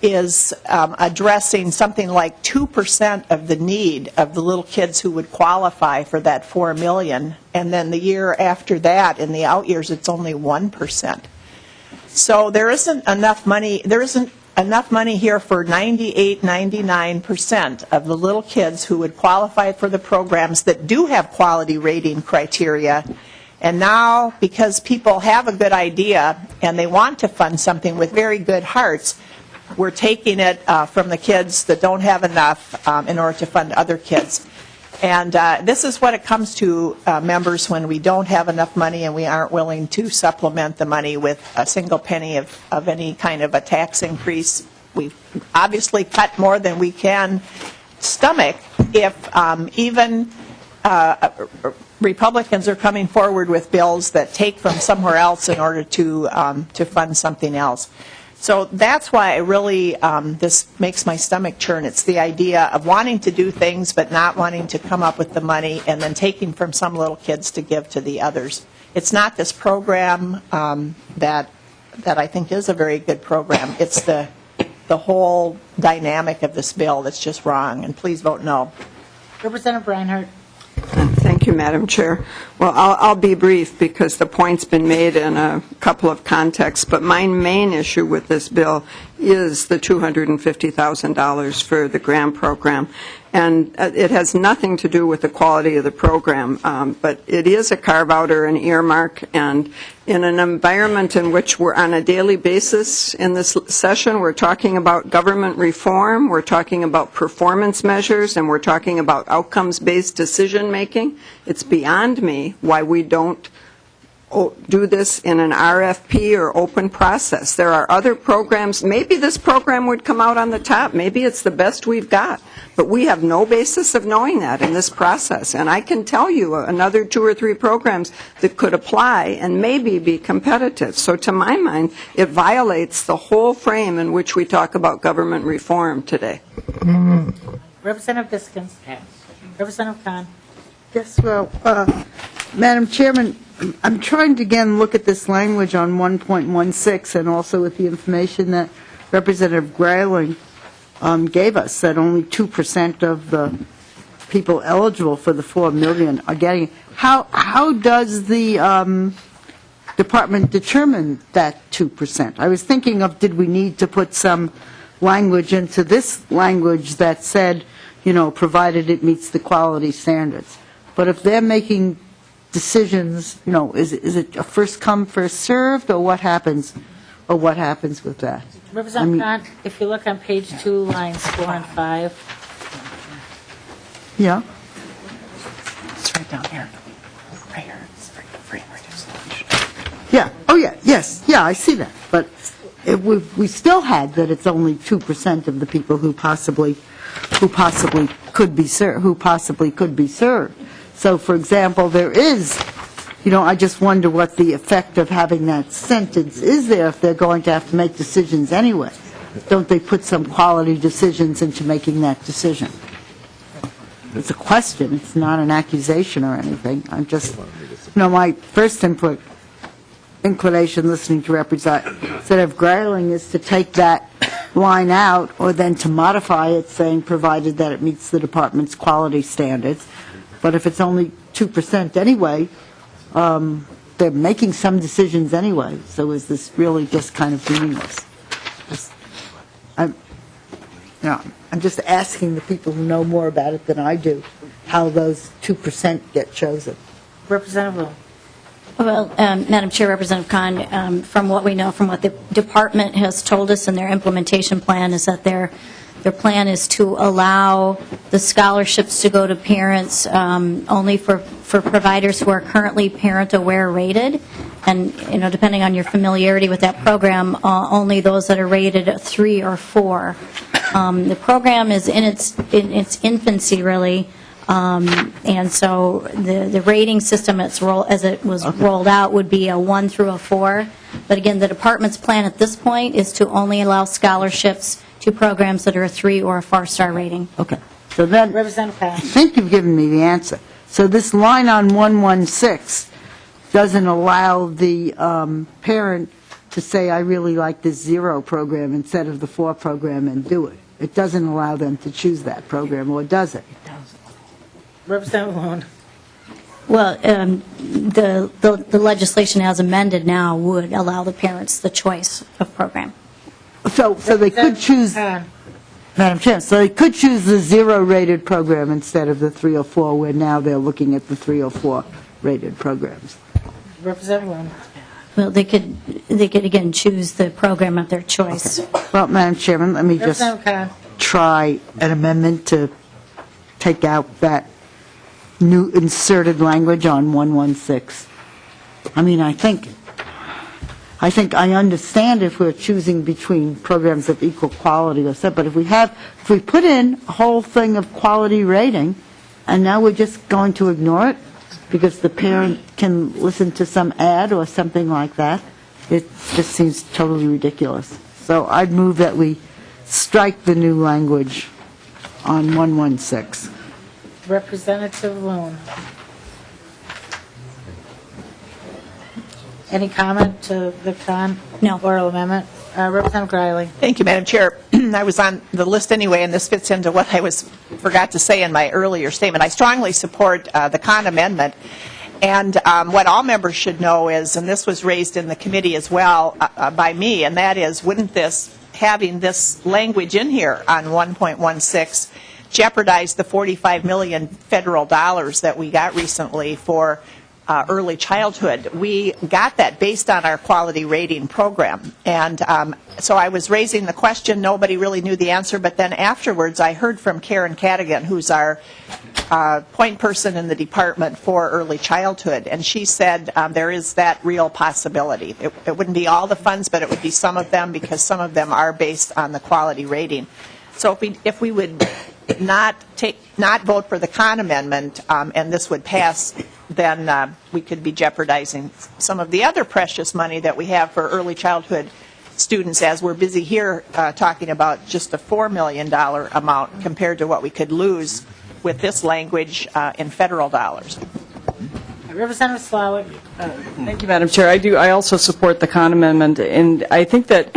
is addressing something like 2% of the need of the little kids who would qualify for that $4 million, and then the year after that, in the out years, it's only 1%. So there isn't enough money. There isn't enough money here for 98, 99% of the little kids who would qualify for the programs that do have quality rating criteria. And now, because people have a good idea and they want to fund something with very good hearts, we're taking it from the kids that don't have enough in order to fund other kids. And this is what it comes to, members, when we don't have enough money and we aren't willing to supplement the money with a single penny of any kind of a tax increase. We've obviously cut more than we can stomach if even Republicans are coming forward with bills that take from somewhere else in order to fund something else. So that's why really this makes my stomach churn. It's the idea of wanting to do things but not wanting to come up with the money and then taking from some little kids to give to the others. It's not this program that I think is a very good program. It's the whole dynamic of this bill that's just wrong. And please vote no. Representative Reinhardt. Thank you, Madam Chair. Well, I'll be brief because the point's been made in a couple of contexts, but my main issue with this bill is the $250,000 for the grant program. And it has nothing to do with the quality of the program, but it is a carve-out or an earmark, and in an environment in which we're on a daily basis in this session, we're talking about government reform, we're talking about performance measures, and we're talking about outcomes-based decision-making. It's beyond me why we don't do this in an RFP or open process. There are other programs. Maybe this program would come out on the top. Maybe it's the best we've got. But we have no basis of knowing that in this process. And I can tell you another 2 or 3 programs that could apply and maybe be competitive. So to my mind, it violates the whole frame in which we talk about government reform today. Representative Biskins. Representative Khan. Yes, well, Madam Chairman, I'm trying to again look at this language on 1.16 and also with the information that Representative Grayling gave us, that only 2% of the people eligible for the $4 million are getting it. How does the department determine that 2%? I was thinking of, did we need to put some language into this language that said, provided it meets the quality standards? But if they're making decisions, is it a first come, first served, or what happens with that? Representative Khan, if you look on page 2, lines 4 and 5. Yeah. It's right down here. Right here. It's free and reduced lunch. Yeah. Oh, yeah. Yes. Yeah, I see that. But we still had that it's only 2% of the people who possibly could be served. So, for example, there is, I just wonder what the effect of having that sentence is there if they're going to have to make decisions anyway. Don't they put some quality decisions into making that decision? It's a question. It's not an accusation or anything. I'm just, my first inclination listening to Representative Grayling is to take that line out or then to modify it saying provided that it meets the department's quality standards. But if it's only 2% anyway, they're making some decisions anyway. So is this really just kind of meaningless? I'm just asking the people who know more about it than I do how those 2% get chosen. Representative Loon. Well, Madam Chair, Representative Khan, from what we know, from what the department has told us in their implementation plan, is that their plan is to allow the scholarships to go to parents only for providers who are currently parent-aware rated. And, depending on your familiarity with that program, only those that are rated a 3 or 4. The program is in its infancy, really. And so the rating system as it was rolled out would be a 1 through a 4. But again, the department's plan at this point is to only allow scholarships to programs that are a 3 or a 4-star rating. Okay. So then, Representative I think you've given me the answer. So this line on 116 doesn't allow the parent to say, I really like this 0 program instead of the 4 program and do it. It doesn't allow them to choose that program, or does it? It does. Representative Loon. Well, the legislation as amended now would allow the parents the choice of program. So they could choose, Madam Chair, so they could choose the 0-rated program instead of the 3 or 4, where now they're looking at the 3 or 4-rated programs. Representative Loon. Well, they could again choose the program of their choice. Okay. Well, Madam Chairman, let me just try an amendment to take out that new inserted language on 116. I mean, I think I understand if we're choosing between programs of equal quality or so, but if we put in a whole thing of quality rating, and now we're just going to ignore it because the parent can listen to some ad or something like that, it just seems totally ridiculous. So I'd move that we strike the new language on 116. Representative Loon. Any comment to the No. oral amendment? Representative Griley. Thank you, Madam Chair. I was on the list anyway, and this fits into what I forgot to say in my earlier statement. I strongly support the Khan amendment. And what all members should know is, and this was raised in the committee as well by me, and that is, wouldn't having this language in here on 1.16 jeopardize the $45 million federal dollars that we got recently for early childhood? We got that based on our quality rating program. And so I was raising the question. Nobody really knew the answer. But then afterwards, I heard from Karen Cadigan, who's our point person in the department for early childhood. And she said there is that real possibility. It wouldn't be all the funds, but it would be some of them, because some of them are based on the quality rating. So if we would not vote for the Khan amendment, and this would pass, then we could be jeopardizing some of the other precious money that we have for early childhood students, as we're busy here talking about just a $4 million amount compared to what we could lose with this language in federal dollars. Representative Slawick. Thank you, Madam Chair. I also support the Khan amendment, and I think that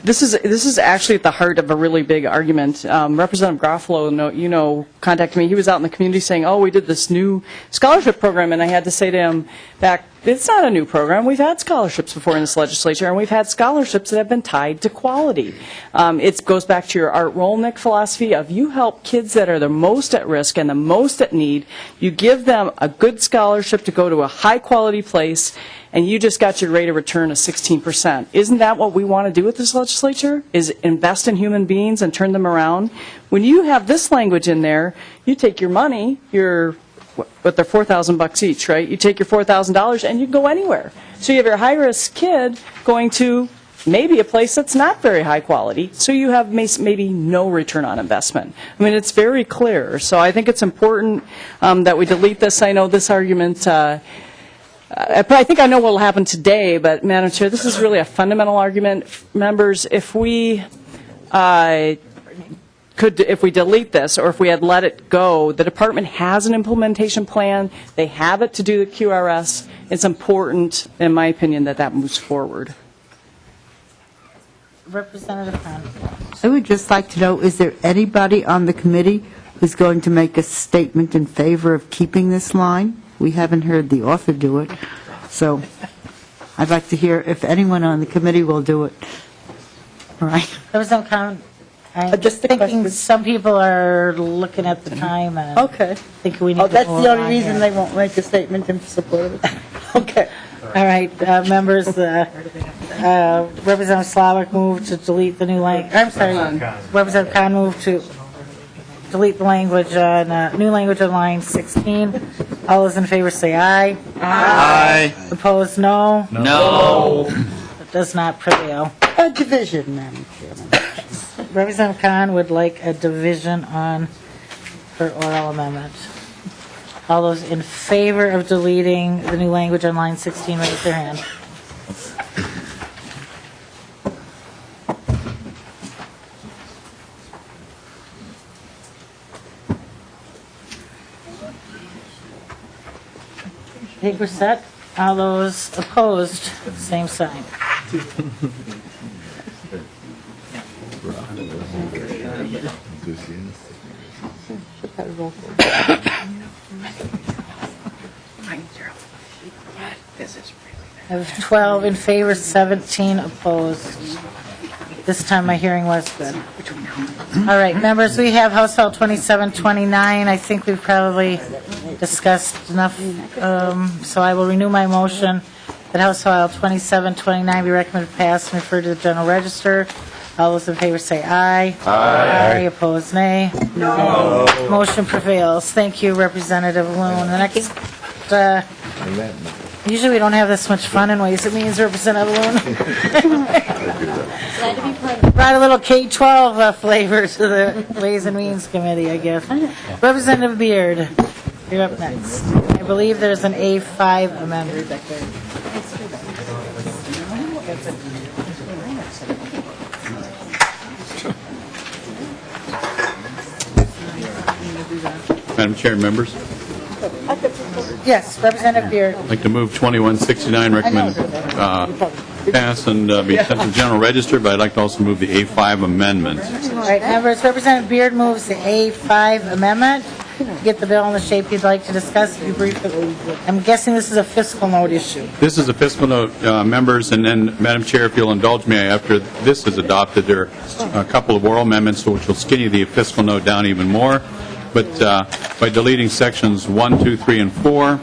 this is actually at the heart of a really big argument. Representative Garofalo, contacted me. He was out in the community saying, "Oh, we did this new scholarship program," and I had to say to him back, "It's not a new program. We've had scholarships before in this legislature, and we've had scholarships that have been tied to quality." It goes back to your Art Rolnick philosophy of you help kids that are the most at risk and the most at need. You give them a good scholarship to go to a high-quality place, and you just got your rate of return of 16%. Isn't that what we want to do with this legislature, is invest in human beings and turn them around? When you have this language in there, you take your money, they're $4,000 each, right? You take your $4,000 and you go anywhere. So you have your high-risk kid going to maybe a place that's not very high quality, so you have maybe no return on investment. I mean, it's very clear. So I think it's important that we delete this. I know this argument, I think I know what will happen today, but Madam Chair, this is really a fundamental argument. Members, if we delete this, or if we had let it go, the department has an implementation plan. They have it to do the QRS. It's important, in my opinion, that moves forward. Representative Khan. I would just like to know, is there anybody on the committee who's going to make a statement in favor of keeping this line? We haven't heard the author do it, so I'd like to hear if anyone on the committee will do it. All right. Representative Khan. I'm Just a thinking question. some people are looking at the time and Okay. think we need to That's move the only on reason here. they won't make a statement in support of it. Okay. All right, members, Representative Slavic moved to delete the new language. I'm sorry, Representative Khan moved to delete the language on, new language on line 16. All those in favor say aye. Aye. Opposed, no. No. It does not prevail. A division, Madam Chairman. Representative Khan would like a division on her oral amendment. All those in favor of deleting the new language on line 16, raise their hand. I think we're set. All those opposed, same sign. I was 12 in favor, 17 opposed. This time my hearing was good. All right, members, we have House File 2729. I think we've probably discussed enough, so I will renew my motion that House File 2729 be recommended pass and referred to the General Register. All those in favor say aye. Aye. Opposed, nay. No. Motion prevails. Thank you, Representative Loon. The next, usually we don't have this much fun in Ways and Means, Representative Loon. Glad to be part of it. Brought a little K-12 flavor to the Ways and Means Committee, I guess. Representative Beard, you're up next. I believe there's an A5 amendment. Madam Chair and members, Yes, Representative Beard. I'd like to move 2169, recommend pass and be sent to the General Register, but I'd like to also move the A5 amendment. All right, members, Representative Beard moves the A5 amendment. Get the bill in the shape you'd like to discuss. If you briefly, I'm guessing this is a fiscal note issue. This is a fiscal note, members, and then, Madam Chair, if you'll indulge me, after this is adopted, there are a couple of oral amendments which will skinny the fiscal note down even more. But by deleting sections 1, 2, 3, and 4,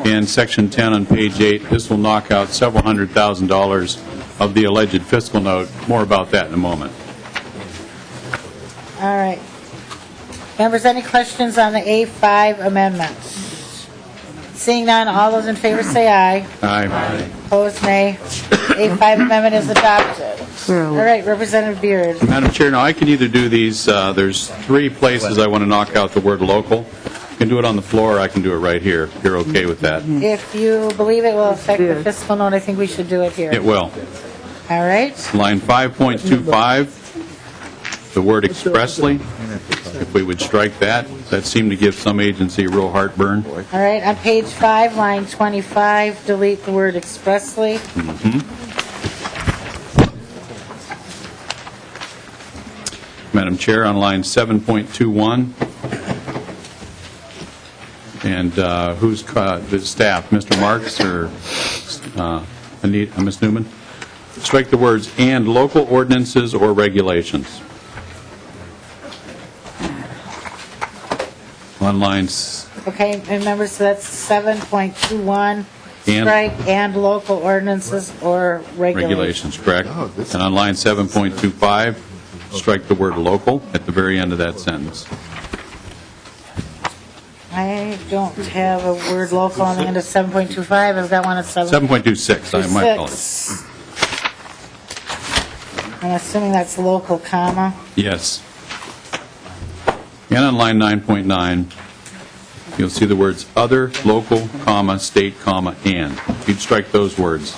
and section 10 on page 8, this will knock out several $100,000 of the alleged fiscal note. More about that in a moment. All right. Members, any questions on the A5 amendment? Seeing none, all those in favor say aye. Aye. Opposed, nay. A5 amendment is adopted. All right, Representative Beard. Madam Chair, now I can either do these, there's 3 places I want to knock out the word local. I can do it on the floor, or I can do it right here. If you're okay with that. If you believe it will affect the fiscal note, I think we should do it here. It will. All right. Line 5.25, the word expressly. If we would strike that, that seemed to give some agency a real heartburn. All right, on page 5, line 25, delete the word expressly. Madam Chair, on line 7.21, and who's the staff, Mr. Marks or Anita, Ms. Newman? Strike the words "and local ordinances or regulations." On lines, Okay, and members, so that's 7.21, And- strike and local ordinances or regulations. regulations, correct? And on line 7.25, strike the word "local" at the very end of that sentence. I don't have a word local on the end of 7.25, I've got one at 7.26, I might call it. 7.26. I'm assuming that's local, comma. Yes. And on line 9.9, you'll see the words "other, local, comma, state, comma, and." You'd strike those words.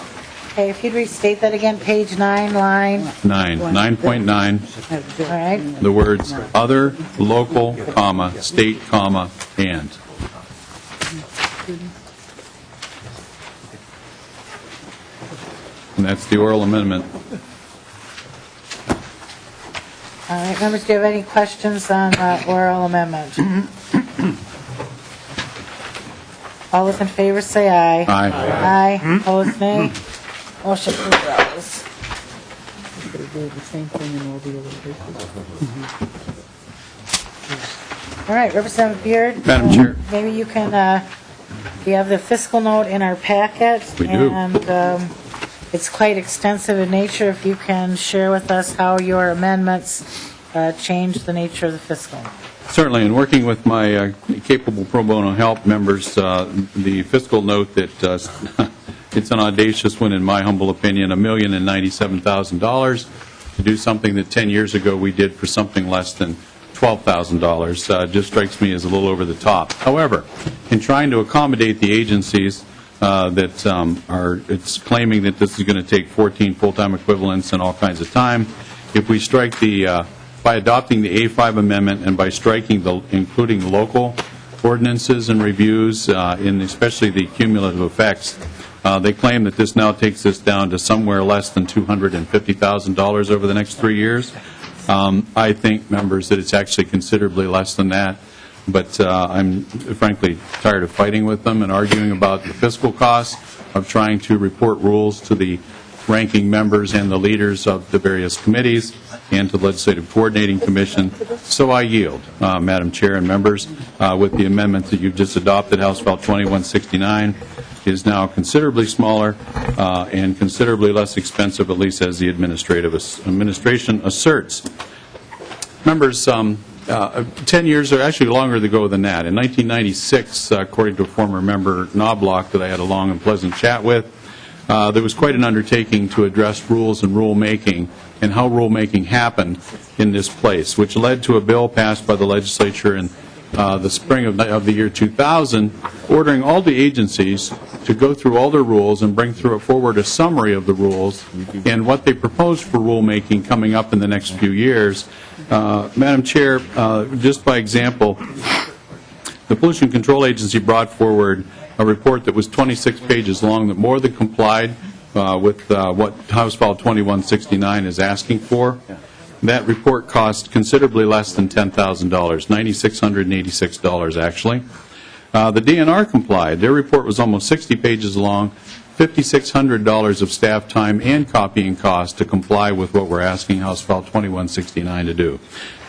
Okay, if you'd restate that again, page 9, line, 9.9, all right? the words "other, local, comma, state, comma, and." And that's the oral amendment. All right, members, do you have any questions on the oral amendment? All those in favor say aye. Aye. Aye. Opposed, nay. Motion prevails. All right, Representative Beard. Madam Chair. Maybe you can, we have the fiscal note in our packet. We do. And it's quite extensive in nature. If you can share with us how your amendments change the nature of the fiscal. Certainly, in working with my capable pro bono help members, the fiscal note that it's an audacious one, in my humble opinion, $1,097,000 to do something that 10 years ago we did for something less than $12,000 just strikes me as a little over the top. However, in trying to accommodate the agencies that are it's claiming that this is going to take 14 full-time equivalents and all kinds of time, if we strike the by adopting the A5 amendment and by striking including local ordinances and reviews, in especially the cumulative effects, they claim that this now takes us down to somewhere less than $250,000 over the next 3 years. I think, members, that it's actually considerably less than that, but I'm frankly tired of fighting with them and arguing about the fiscal costs of trying to report rules to the ranking members and the leaders of the various committees and to the Legislative Coordinating Commission. So I yield, Madam Chair and members, with the amendments that you've just adopted, House File 2169. is now considerably smaller and considerably less expensive, at least as the administration asserts. Members, 10 years, or actually longer ago than that. In 1996, according to a former member, Knobloch, that I had a long and pleasant chat with, there was quite an undertaking to address rules and rulemaking and how rulemaking happened in this place, which led to a bill passed by the legislature in the spring of the year 2000, ordering all the agencies to go through all their rules and bring forward a summary of the rules and what they propose for rulemaking coming up in the next few years. Madam Chair, just by example, the Pollution Control Agency brought forward a report that was 26 pages long that more than complied with what House File 2169 is asking for. That report cost considerably less than $10,000, $9,686 actually. The DNR complied. Their report was almost 60 pages long, $5,600 of staff time and copying costs to comply with what we're asking House File 2169 to do.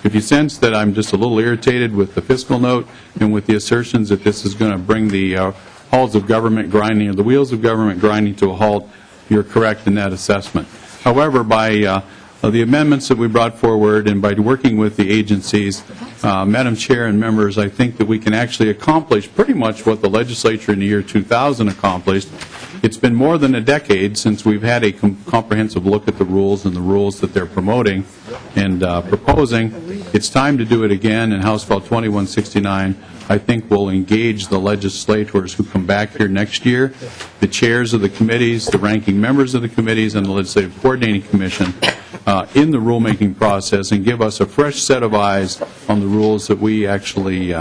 If you sense that I'm just a little irritated with the fiscal note and with the assertions that this is going to bring the halls of government grinding, or the wheels of government grinding to a halt, you're correct in that assessment. However, by the amendments that we brought forward and by working with the agencies, Madam Chair and members, I think that we can actually accomplish pretty much what the legislature in the year 2000 accomplished. It's been more than a decade since we've had a comprehensive look at the rules and the rules that they're promoting and proposing. It's time to do it again, and House File 2169, I think, will engage the legislators who come back here next year, the chairs of the committees, the ranking members of the committees, and the Legislative Coordinating Commission in the rulemaking process and give us a fresh set of eyes on the rules that we actually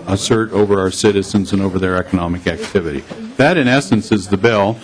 assert over our citizens and over their economic activity. That, in essence, is the bill.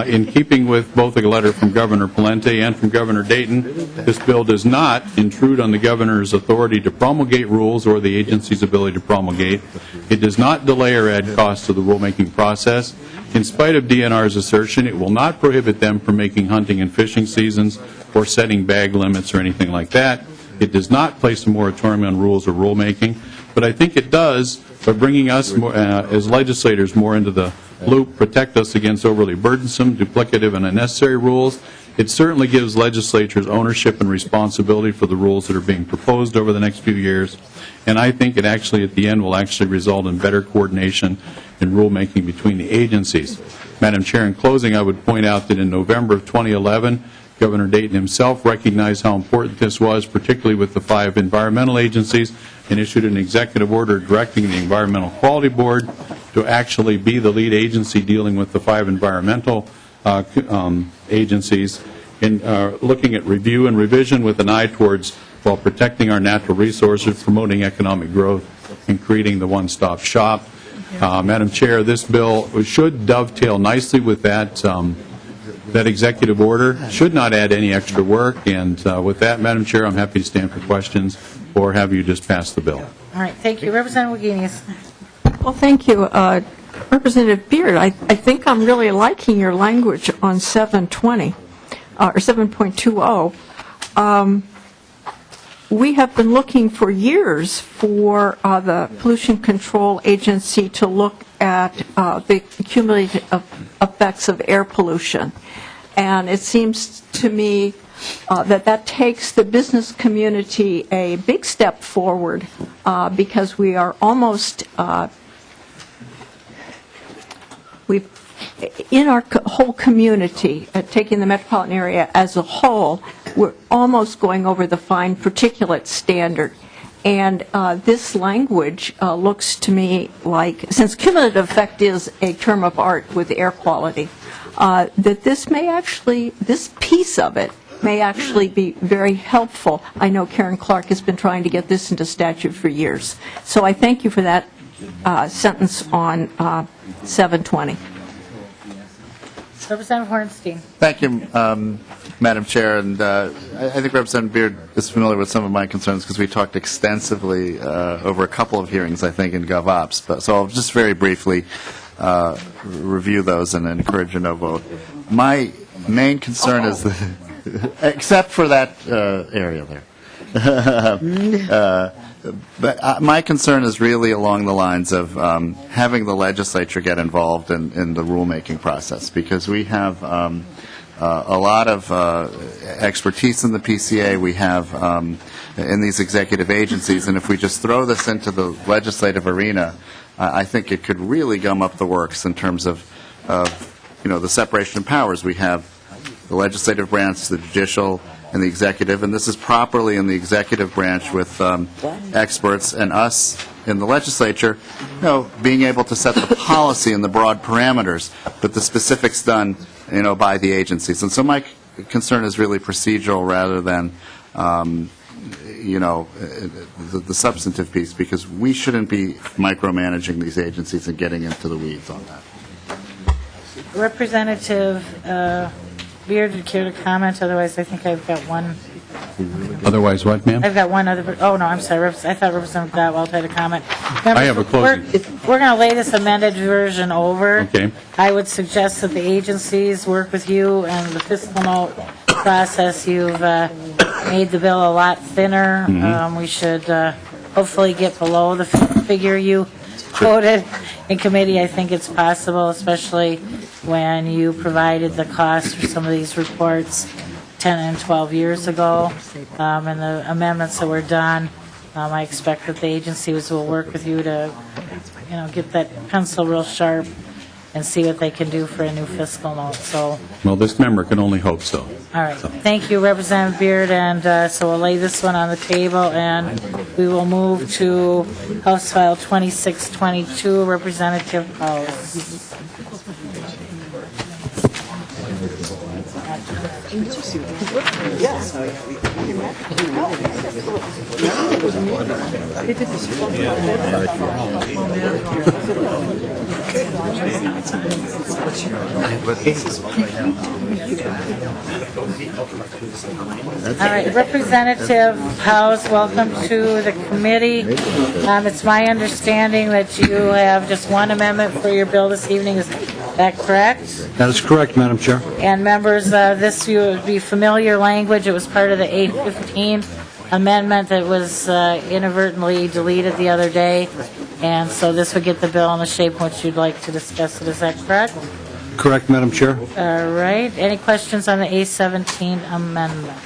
In keeping with both a letter from Governor Palente and from Governor Dayton, this bill does not intrude on the governor's authority to promulgate rules or the agency's ability to promulgate. It does not delay or add costs to the rulemaking process. In spite of DNR's assertion, it will not prohibit them from making hunting and fishing seasons or setting bag limits or anything like that. It does not place a moratorium on rules or rulemaking, but I think it does, by bringing us more, as legislators more into the loop, protect us against overly burdensome, duplicative, and unnecessary rules. It certainly gives legislatures ownership and responsibility for the rules that are being proposed over the next few years, and I think it actually, at the end, will actually result in better coordination in rulemaking between the agencies. Madam Chair, in closing, I would point out that in November of 2011, Governor Dayton himself recognized how important this was, particularly with the 5 environmental agencies, and issued an executive order directing the Environmental Quality Board to actually be the lead agency dealing with the 5 environmental agencies, in looking at review and revision with an eye towards, while protecting our natural resources, promoting economic growth, and creating the one-stop shop. Madam Chair, this bill should dovetail nicely with that executive order, should not add any extra work, and with that, Madam Chair, I'm happy to stand for questions or have you just pass the bill. All right, thank you. Representative Wagenius. Well, thank you. Representative Beard, I think I'm really liking your language on 720, or 7.20. We have been looking for years for the Pollution Control Agency to look at the cumulative effects of air pollution. And it seems to me that takes the business community a big step forward because we are almost, in our whole community, taking the metropolitan area as a whole, we're almost going over the fine particulate standard. And this language looks to me like, since cumulative effect is a term of art with air quality, that this may actually, this piece of it may actually be very helpful. I know Karen Clark has been trying to get this into statute for years. So I thank you for that sentence on 720. Representative Hornstein. Thank you, Madam Chair, and I think Representative Beard is familiar with some of my concerns because we talked extensively over a couple of hearings, I think, in GovOps. But, so I'll just very briefly review those and encourage a no vote. My main concern is, except for that area there, But my concern is really along the lines of having the legislature get involved in the rulemaking process, because we have a lot of expertise in the PCA, we have in these executive agencies, and if we just throw this into the legislative arena, I think it could really gum up the works in terms of the separation of powers. We have the legislative branch, the judicial, and the executive, and this is properly in the executive branch with experts, and us in the legislature, being able to set the policy and the broad parameters, but the specifics done, by the agencies. And so my concern is really procedural rather than, the substantive piece, because we shouldn't be micromanaging these agencies and getting into the weeds on that. Representative Beard, did you care to comment? Otherwise, I think I've got one. Otherwise what, ma'am? I've got one other, oh, no, I'm sorry. I thought Representative Gavel had a comment. I have a closing. We're going to lay this amended version over. Okay. I would suggest that the agencies work with you and the fiscal note process. You've made the bill a lot thinner. We should hopefully get below the figure you quoted in committee. I think it's possible, especially when you provided the cost for some of these reports 10 and 12 years ago, and the amendments that were done. I expect that the agencies will work with you to, get that pencil real sharp and see what they can do for a new fiscal note. So, Well, this member can only hope so. all right. Thank you, Representative Beard, and so we'll lay this one on the table, and we will move to House File 2622, Representative House. All right, Representative House, welcome to the committee. It's my understanding that you have just one amendment for your bill this evening. Is that correct? That is correct, Madam Chair. And members, this would be familiar language. It was part of the 815 amendment that was inadvertently deleted the other day. And so this would get the bill in the shape in which you'd like to discuss it. Is that correct? Correct, Madam Chair. All right. Any questions on the A17 amendment?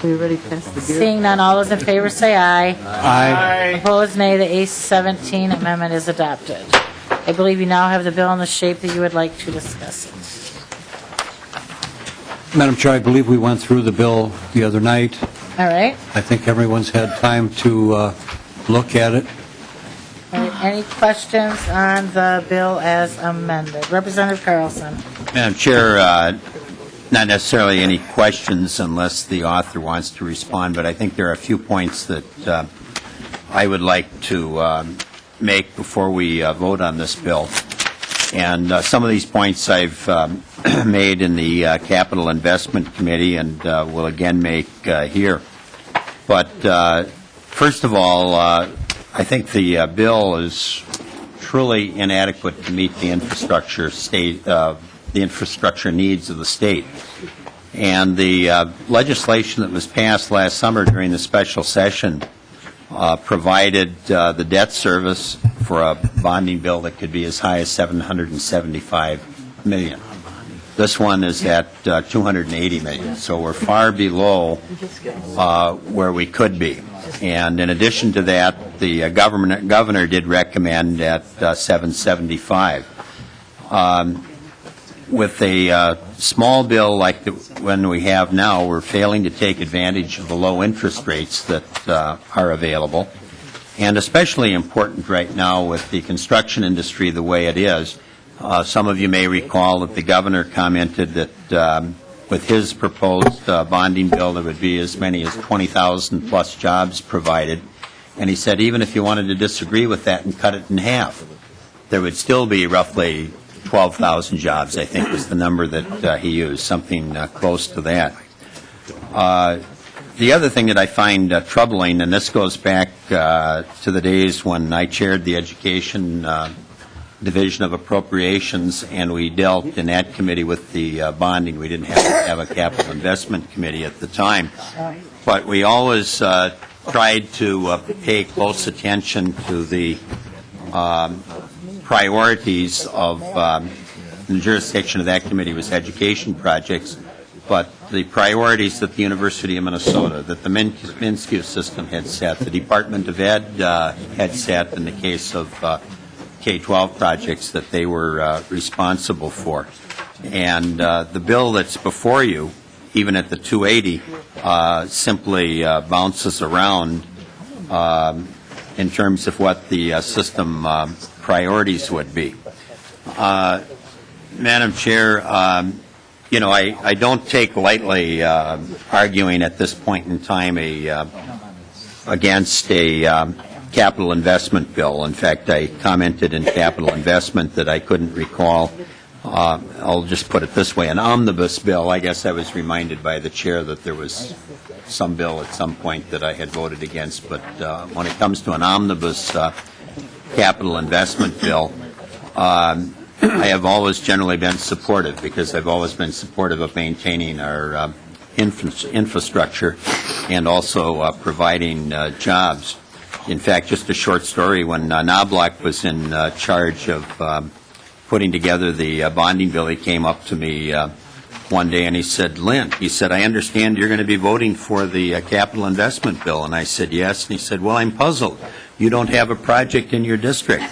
We already passed the beer. Seeing none, all those in favor say aye. Aye. Opposed, nay. The A17 amendment is adopted. I believe you now have the bill in the shape that you would like to discuss it. Madam Chair, I believe we went through the bill the other night. All right. I think everyone's had time to look at it. All right. Any questions on the bill as amended? Representative Carlson. Madam Chair, not necessarily any questions unless the author wants to respond, but I think there are a few points that I would like to make before we vote on this bill. And some of these points I've made in the Capital Investment Committee and will again make here. But first of all, I think the bill is truly inadequate to meet the infrastructure needs of the state. And the legislation that was passed last summer during the special session provided the debt service for a bonding bill that could be as high as $775 million. This one is at $280 million, so we're far below where we could be. And in addition to that, the governor did recommend at $775. With a small bill like the one we have now, we're failing to take advantage of the low interest rates that are available. And especially important right now with the construction industry the way it is. Some of you may recall that the governor commented that with his proposed bonding bill, there would be as many as 20,000 plus jobs provided. And he said even if you wanted to disagree with that and cut it in half, there would still be roughly 12,000 jobs, I think was the number that he used, something close to that. The other thing that I find troubling, and this goes back to the days when I chaired the Education Division of Appropriations, and we dealt in that committee with the bonding. We didn't have a capital investment committee at the time. But we always tried to pay close attention to the priorities of the jurisdiction of that committee was education projects, but the priorities that the University of Minnesota, that the Minsky system had set, the Department of Ed had set in the case of K-12 projects that they were responsible for. And the bill that's before you, even at the 280, simply bounces around in terms of what the system priorities would be. Madam Chair, I don't take lightly arguing at this point in time against a capital investment bill. In fact, I commented in capital investment that I couldn't recall, I'll just put it this way, an omnibus bill. I guess I was reminded by the chair that there was some bill at some point that I had voted against, but when it comes to an omnibus capital investment bill, I have always generally been supportive because I've always been supportive of maintaining our infrastructure and also providing jobs. In fact, just a short story, when Knobloch was in charge of putting together the bonding bill, he came up to me one day and he said, Lynn, he said, I understand you're going to be voting for the capital investment bill. And I said, yes. And he said, well, I'm puzzled. You don't have a project in your district.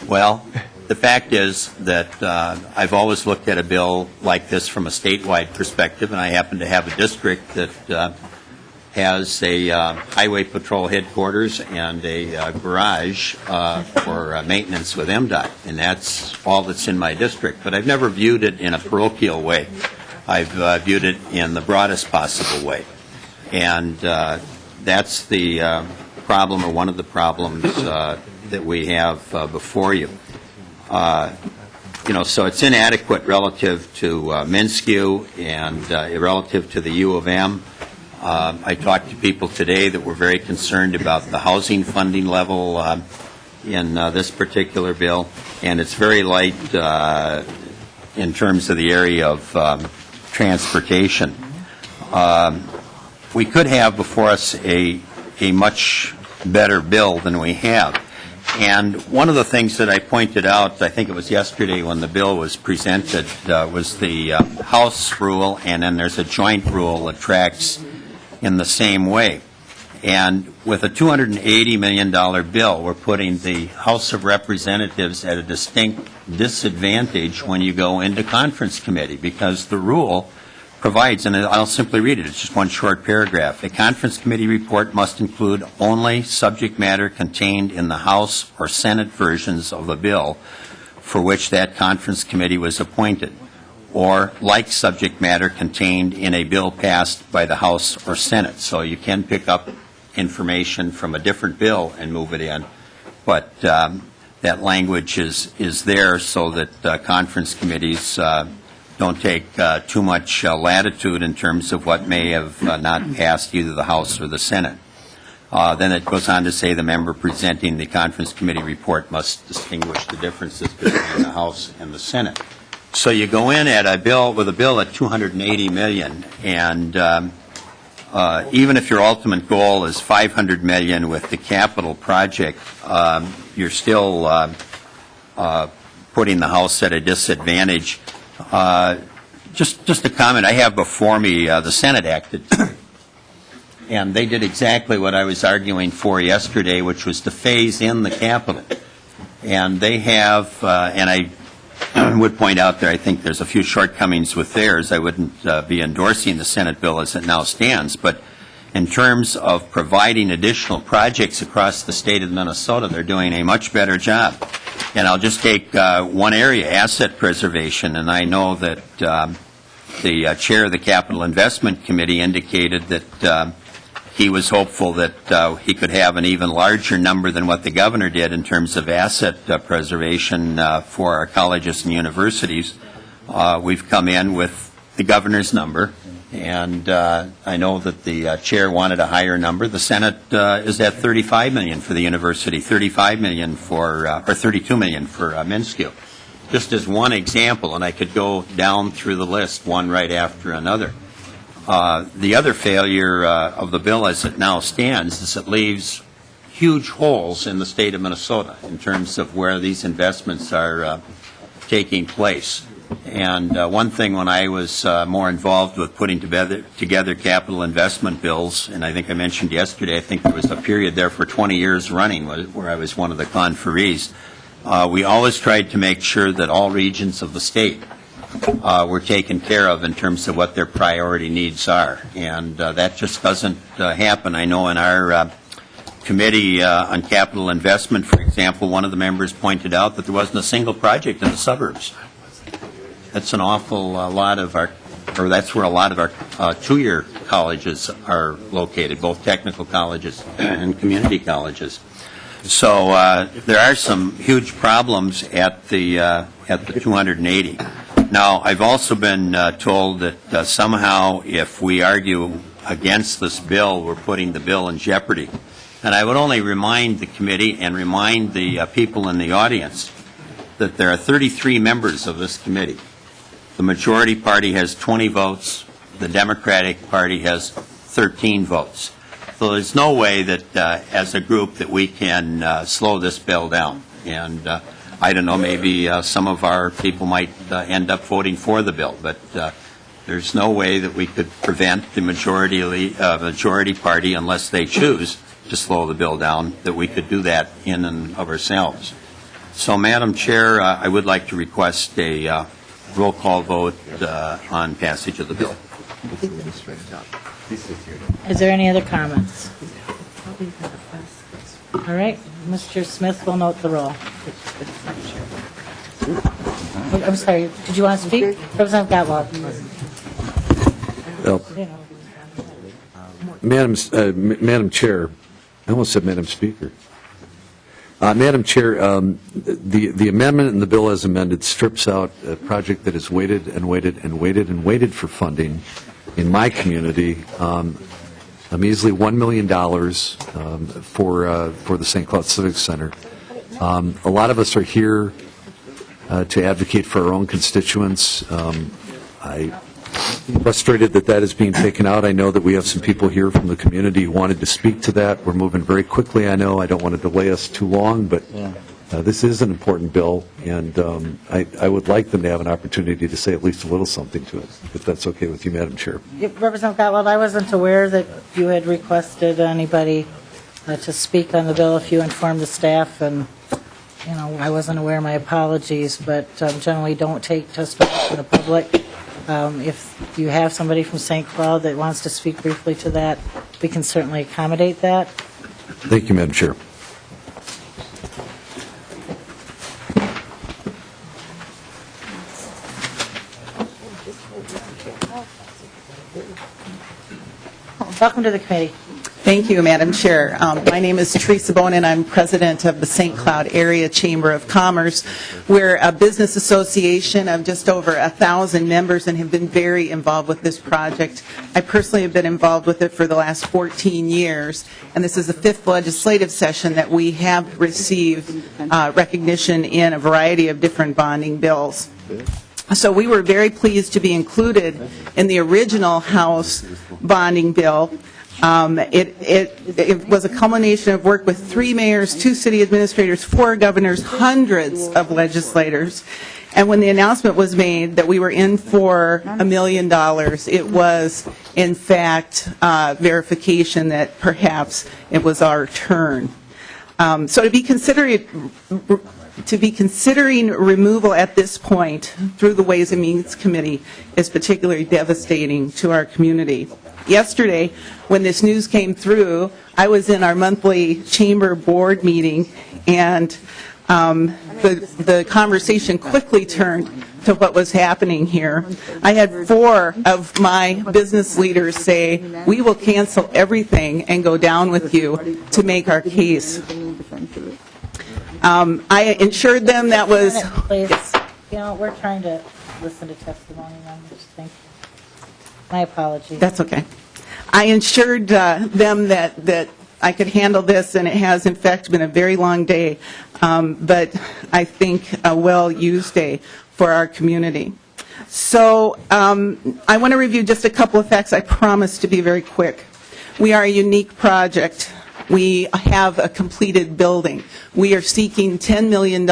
Well, the fact is that I've always looked at a bill like this from a statewide perspective, and I happen to have a district that has a highway patrol headquarters and a garage for maintenance with MDOT, and that's all that's in my district. But I've never viewed it in a parochial way. I've viewed it in the broadest possible way. And that's the problem, or one of the problems that we have before you. So it's inadequate relative to Minsky and relative to the U of M. I talked to people today that were very concerned about the housing funding level in this particular bill, and it's very light in terms of the area of transportation. We could have before us a much better bill than we have. And one of the things that I pointed out, I think it was yesterday when the bill was presented, was the House rule, and then there's a joint rule that tracks in the same way. And with a $280 million bill, we're putting the House of Representatives at a distinct disadvantage when you go into conference committee, because the rule provides, and I'll simply read it, it's just one short paragraph. A conference committee report must include only subject matter contained in the House or Senate versions of a bill for which that conference committee was appointed, or like subject matter contained in a bill passed by the House or Senate. So you can pick up information from a different bill and move it in, but that language is there so that conference committees don't take too much latitude in terms of what may have not passed either the House or the Senate. Then it goes on to say the member presenting the conference committee report must distinguish the differences between the House and the Senate. So you go in at a bill with a bill at $280 million, and even if your ultimate goal is $500 million with the capital project, you're still putting the House at a disadvantage. Just a comment. I have before me the Senate acted, and they did exactly what I was arguing for yesterday, which was to phase in the capital. And they have, and I would point out there, I think there's a few shortcomings with theirs. I wouldn't be endorsing the Senate bill as it now stands, but in terms of providing additional projects across the state of Minnesota, they're doing a much better job. And I'll just take one area, asset preservation, and I know that the chair of the Capital Investment Committee indicated that he was hopeful that he could have an even larger number than what the governor did in terms of asset preservation for our colleges and universities. We've come in with the governor's number, and I know that the chair wanted a higher number. The Senate is at $35 million for the university, $35 million for, or $32 million for Minsky. Just as one example, and I could go down through the list, one right after another. The other failure of the bill as it now stands is it leaves huge holes in the state of Minnesota in terms of where these investments are taking place. And one thing when I was more involved with putting together capital investment bills, and I think I mentioned yesterday, I think there was a period there for 20 years running where I was one of the conferees, we always tried to make sure that all regions of the state were taken care of in terms of what their priority needs are. And that just doesn't happen. I know in our committee on capital investment, for example, one of the members pointed out that there wasn't a single project in the suburbs. That's an awful lot of our, or that's where a lot of our two-year colleges are located, both technical colleges and community colleges. So there are some huge problems at the 280. Now, I've also been told that somehow if we argue against this bill, we're putting the bill in jeopardy. And I would only remind the committee and remind the people in the audience that there are 33 members of this committee. The majority party has 20 votes. The Democratic Party has 13 votes. So there's no way that as a group that we can slow this bill down. And I don't know, maybe some of our people might end up voting for the bill, but there's no way that we could prevent the majority party, unless they choose to slow the bill down, that we could do that in and of ourselves. So, Madam Chair, I would like to request a roll call vote on passage of the bill. Is there any other comments? All right, Mr. Smith will note the roll. I'm sorry, did you want to speak? Representative Gavel. Madam Chair, I almost said Madam Speaker. Madam Chair, the amendment in the bill as amended strips out a project that has waited and waited and waited and waited for funding in my community, a measly $1 million for the St. Cloud Civic Center. A lot of us are here to advocate for our own constituents. I'm frustrated that is being taken out. I know that we have some people here from the community who wanted to speak to that. We're moving very quickly, I know. I don't want to delay us too long, but this is an important bill, and I would like them to have an opportunity to say at least a little something to it, if that's okay with you, Madam Chair. Representative Gavel, I wasn't aware that you had requested anybody to speak on the bill. If you informed the staff, and I wasn't aware, my apologies, but generally don't take testimony from the public. If you have somebody from St. Cloud that wants to speak briefly to that, we can certainly accommodate that. Thank you, Madam Chair. Welcome to the committee. Thank you, Madam Chair. My name is Teresa Bonin. I'm president of the St. Cloud Area Chamber of Commerce. We're a business association of just over 1,000 members and have been very involved with this project. I personally have been involved with it for the last 14 years, and this is the 5th legislative session that we have received recognition in a variety of different bonding bills. So we were very pleased to be included in the original House bonding bill. It was a culmination of work with 3 mayors, 2 city administrators, 4 governors, hundreds of legislators. And when the announcement was made that we were in for $1 million, it was, in fact, verification that perhaps it was our turn. So to be considering removal at this point through the Ways and Means Committee is particularly devastating to our community. Yesterday, when this news came through, I was in our monthly chamber board meeting, and the conversation quickly turned to what was happening here. I had 4 of my business leaders say, we will cancel everything and go down with you to make our case. I ensured them that was... Please, we're trying to listen to testimony members. Thank you. My apologies. That's okay. I ensured them that I could handle this, and it has, in fact, been a very long day, but I think a well-used day for our community. So I want to review just a couple of facts. I promise to be very quick. We are a unique project. We have a completed building. We are seeking $10 million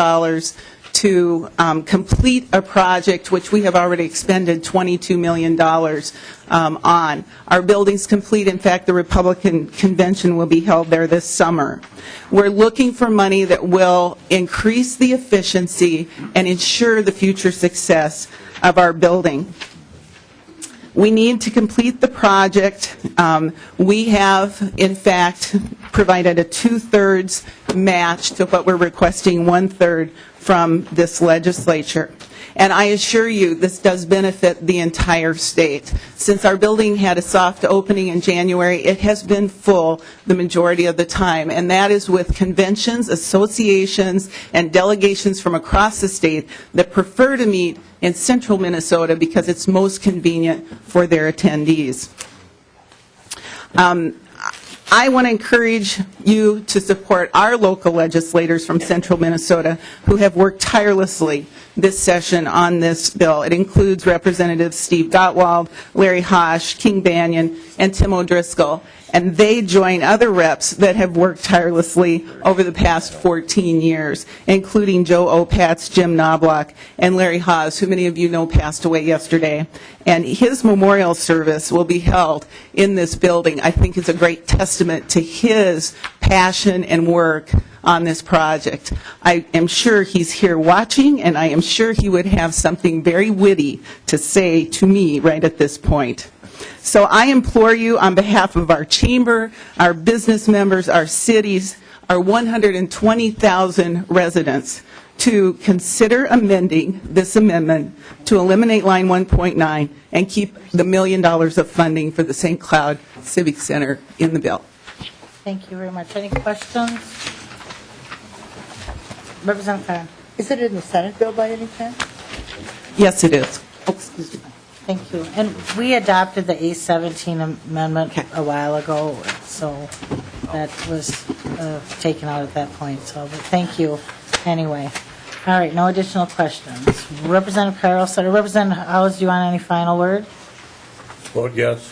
to complete a project which we have already expended $22 million on. Our building's complete. In fact, the Republican convention will be held there this summer. We're looking for money that will increase the efficiency and ensure the future success of our building. We need to complete the project. We have, in fact, provided a 2/3 match to what we're requesting 1/3 from this legislature. And I assure you, this does benefit the entire state. Since our building had a soft opening in January, it has been full the majority of the time. And that is with conventions, associations, and delegations from across the state that prefer to meet in central Minnesota because it's most convenient for their attendees. I want to encourage you to support our local legislators from central Minnesota who have worked tirelessly this session on this bill. It includes Representatives Steve Gottwald, Larry Hosch, King Banyan, and Tim O'Driscoll. And they join other reps that have worked tirelessly over the past 14 years, including Joe Opatz, Jim Knobloch, and Larry Haas, who many of you know passed away yesterday. And his memorial service will be held in this building. I think it's a great testament to his passion and work on this project. I am sure he's here watching, and I am sure he would have something very witty to say to me right at this point. So I implore you on behalf of our chamber, our business members, our cities, our 120,000 residents, to consider amending this amendment to eliminate line 1.9 and keep the $1 million of funding for the St. Cloud Civic Center in the bill. Thank you very much. Any questions? Representative Khan. Is it in the Senate bill by any chance? Yes, it is. Excuse me. Thank you. And we adopted the A17 amendment a while ago, so that was taken out at that point. So, but thank you anyway. All right, no additional questions. Representative Carlson, or Representative Howes, do you want any final word? Vote yes.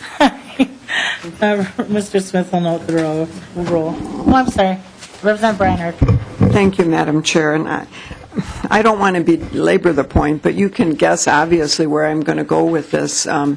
Mr. Smith will note the roll. Oh, I'm sorry. Representative Breinert. Thank you, Madam Chair. And I don't want to belabor the point, but you can guess obviously where I'm going to go with this. I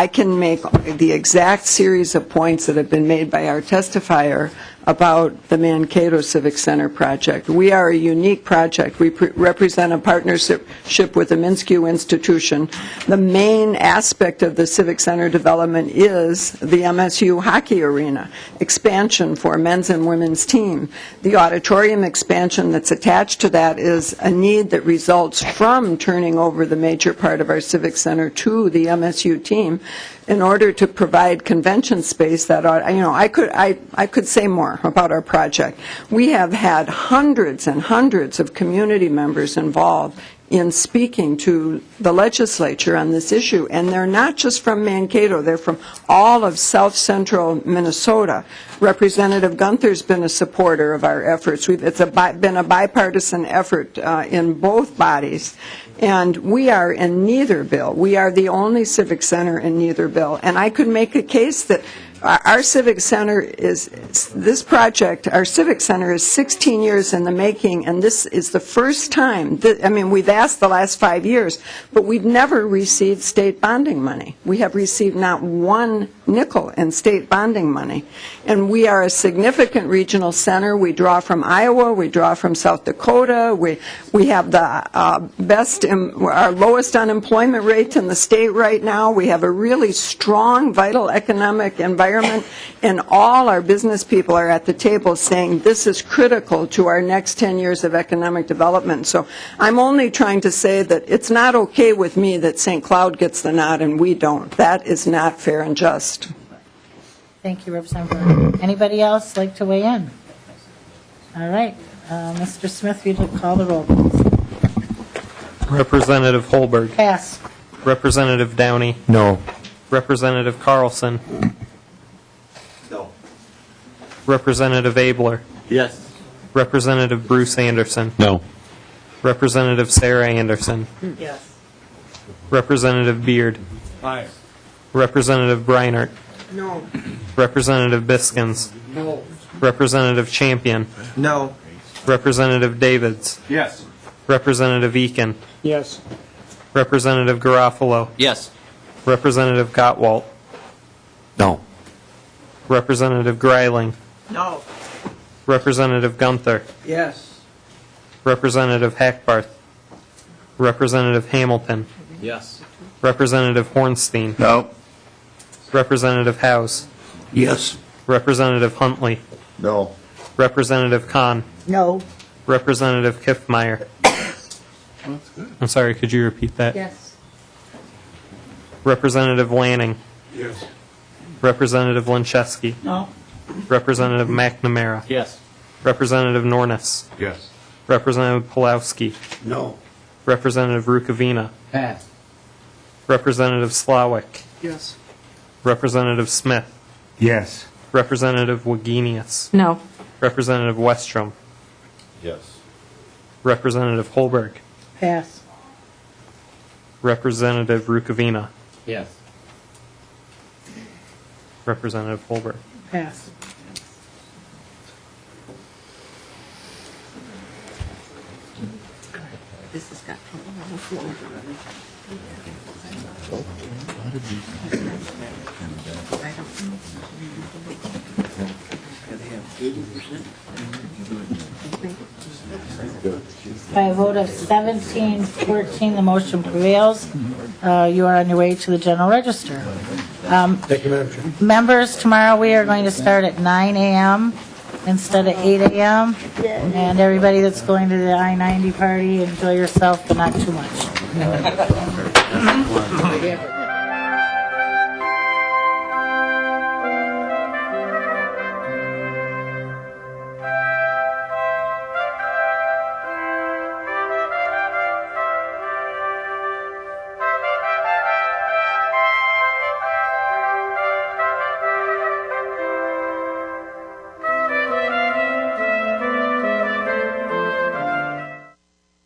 can make the exact series of points that have been made by our testifier about the Mankato Civic Center project. We are a unique project. We represent a partnership with the Minsky Institution. The main aspect of the Civic Center development is the MSU hockey arena, expansion for men's and women's team. The auditorium expansion that's attached to that is a need that results from turning over the major part of our Civic Center to the MSU team in order to provide convention space that I could say more about our project. We have had hundreds and hundreds of community members involved in speaking to the legislature on this issue, and they're not just from Mankato, they're from all of south central Minnesota. Representative Gunther's been a supporter of our efforts. It's been a bipartisan effort in both bodies. And we are in neither bill. We are the only civic center in neither bill. And I could make a case that our civic center is, this project, our civic center is 16 years in the making, and this is the first time, we've asked the last 5 years, but we've never received state bonding money. We have received not one nickel in state bonding money. And we are a significant regional center. We draw from Iowa, we draw from South Dakota, we have the our lowest unemployment rate in the state right now. We have a really strong, vital economic environment, and all our business people are at the table saying this is critical to our next 10 years of economic development. So I'm only trying to say that it's not okay with me that St. Cloud gets the nod and we don't. That is not fair and just. Thank you, Representative Burke. Anybody else like to weigh in? All right. Mr. Smith, you to call the roll, please. Representative Holberg. Pass. Representative Downey. No. Representative Carlson. No. Representative Abler. Yes. Representative Bruce Anderson. No. Representative Sarah Anderson. Yes. Representative Beard. Aye. Representative Breinert. No. Representative Biskins. No. Representative Champion. No. Representative Davids. Yes. Representative Eakin. Yes. Representative Garofalo. Yes. Representative Gottwalt. No. Representative Greiling. No. Representative Gunther. Yes. Representative Hackbarth. Representative Hamilton. Yes. Representative Hornstein. No. Representative House. Yes. Representative Huntley. No. Representative Kahn. No. Representative Kiffmeyer. I'm sorry, could you repeat that? Yes. Representative Lanning. Yes. Representative Linchesky. No. Representative McNamara. Yes. Representative Nornis. Yes. Representative Pulowski. No. Representative Rukavina. Pass. Representative Slawick. Yes. Representative Smith. Yes. Representative Wagenius. No. Representative Westrom. Yes. Representative Holberg. Pass. Representative Rukavina. Yes. Representative Holberg. Pass. This has got on the floor. By a vote of 17-14, the motion prevails. You are on your way to the general register. Thank you, Madam Chair. Members, tomorrow we are going to start at 9 a.m. instead of 8 a.m. And everybody that's going to the I-90 party, enjoy yourself, but not too much.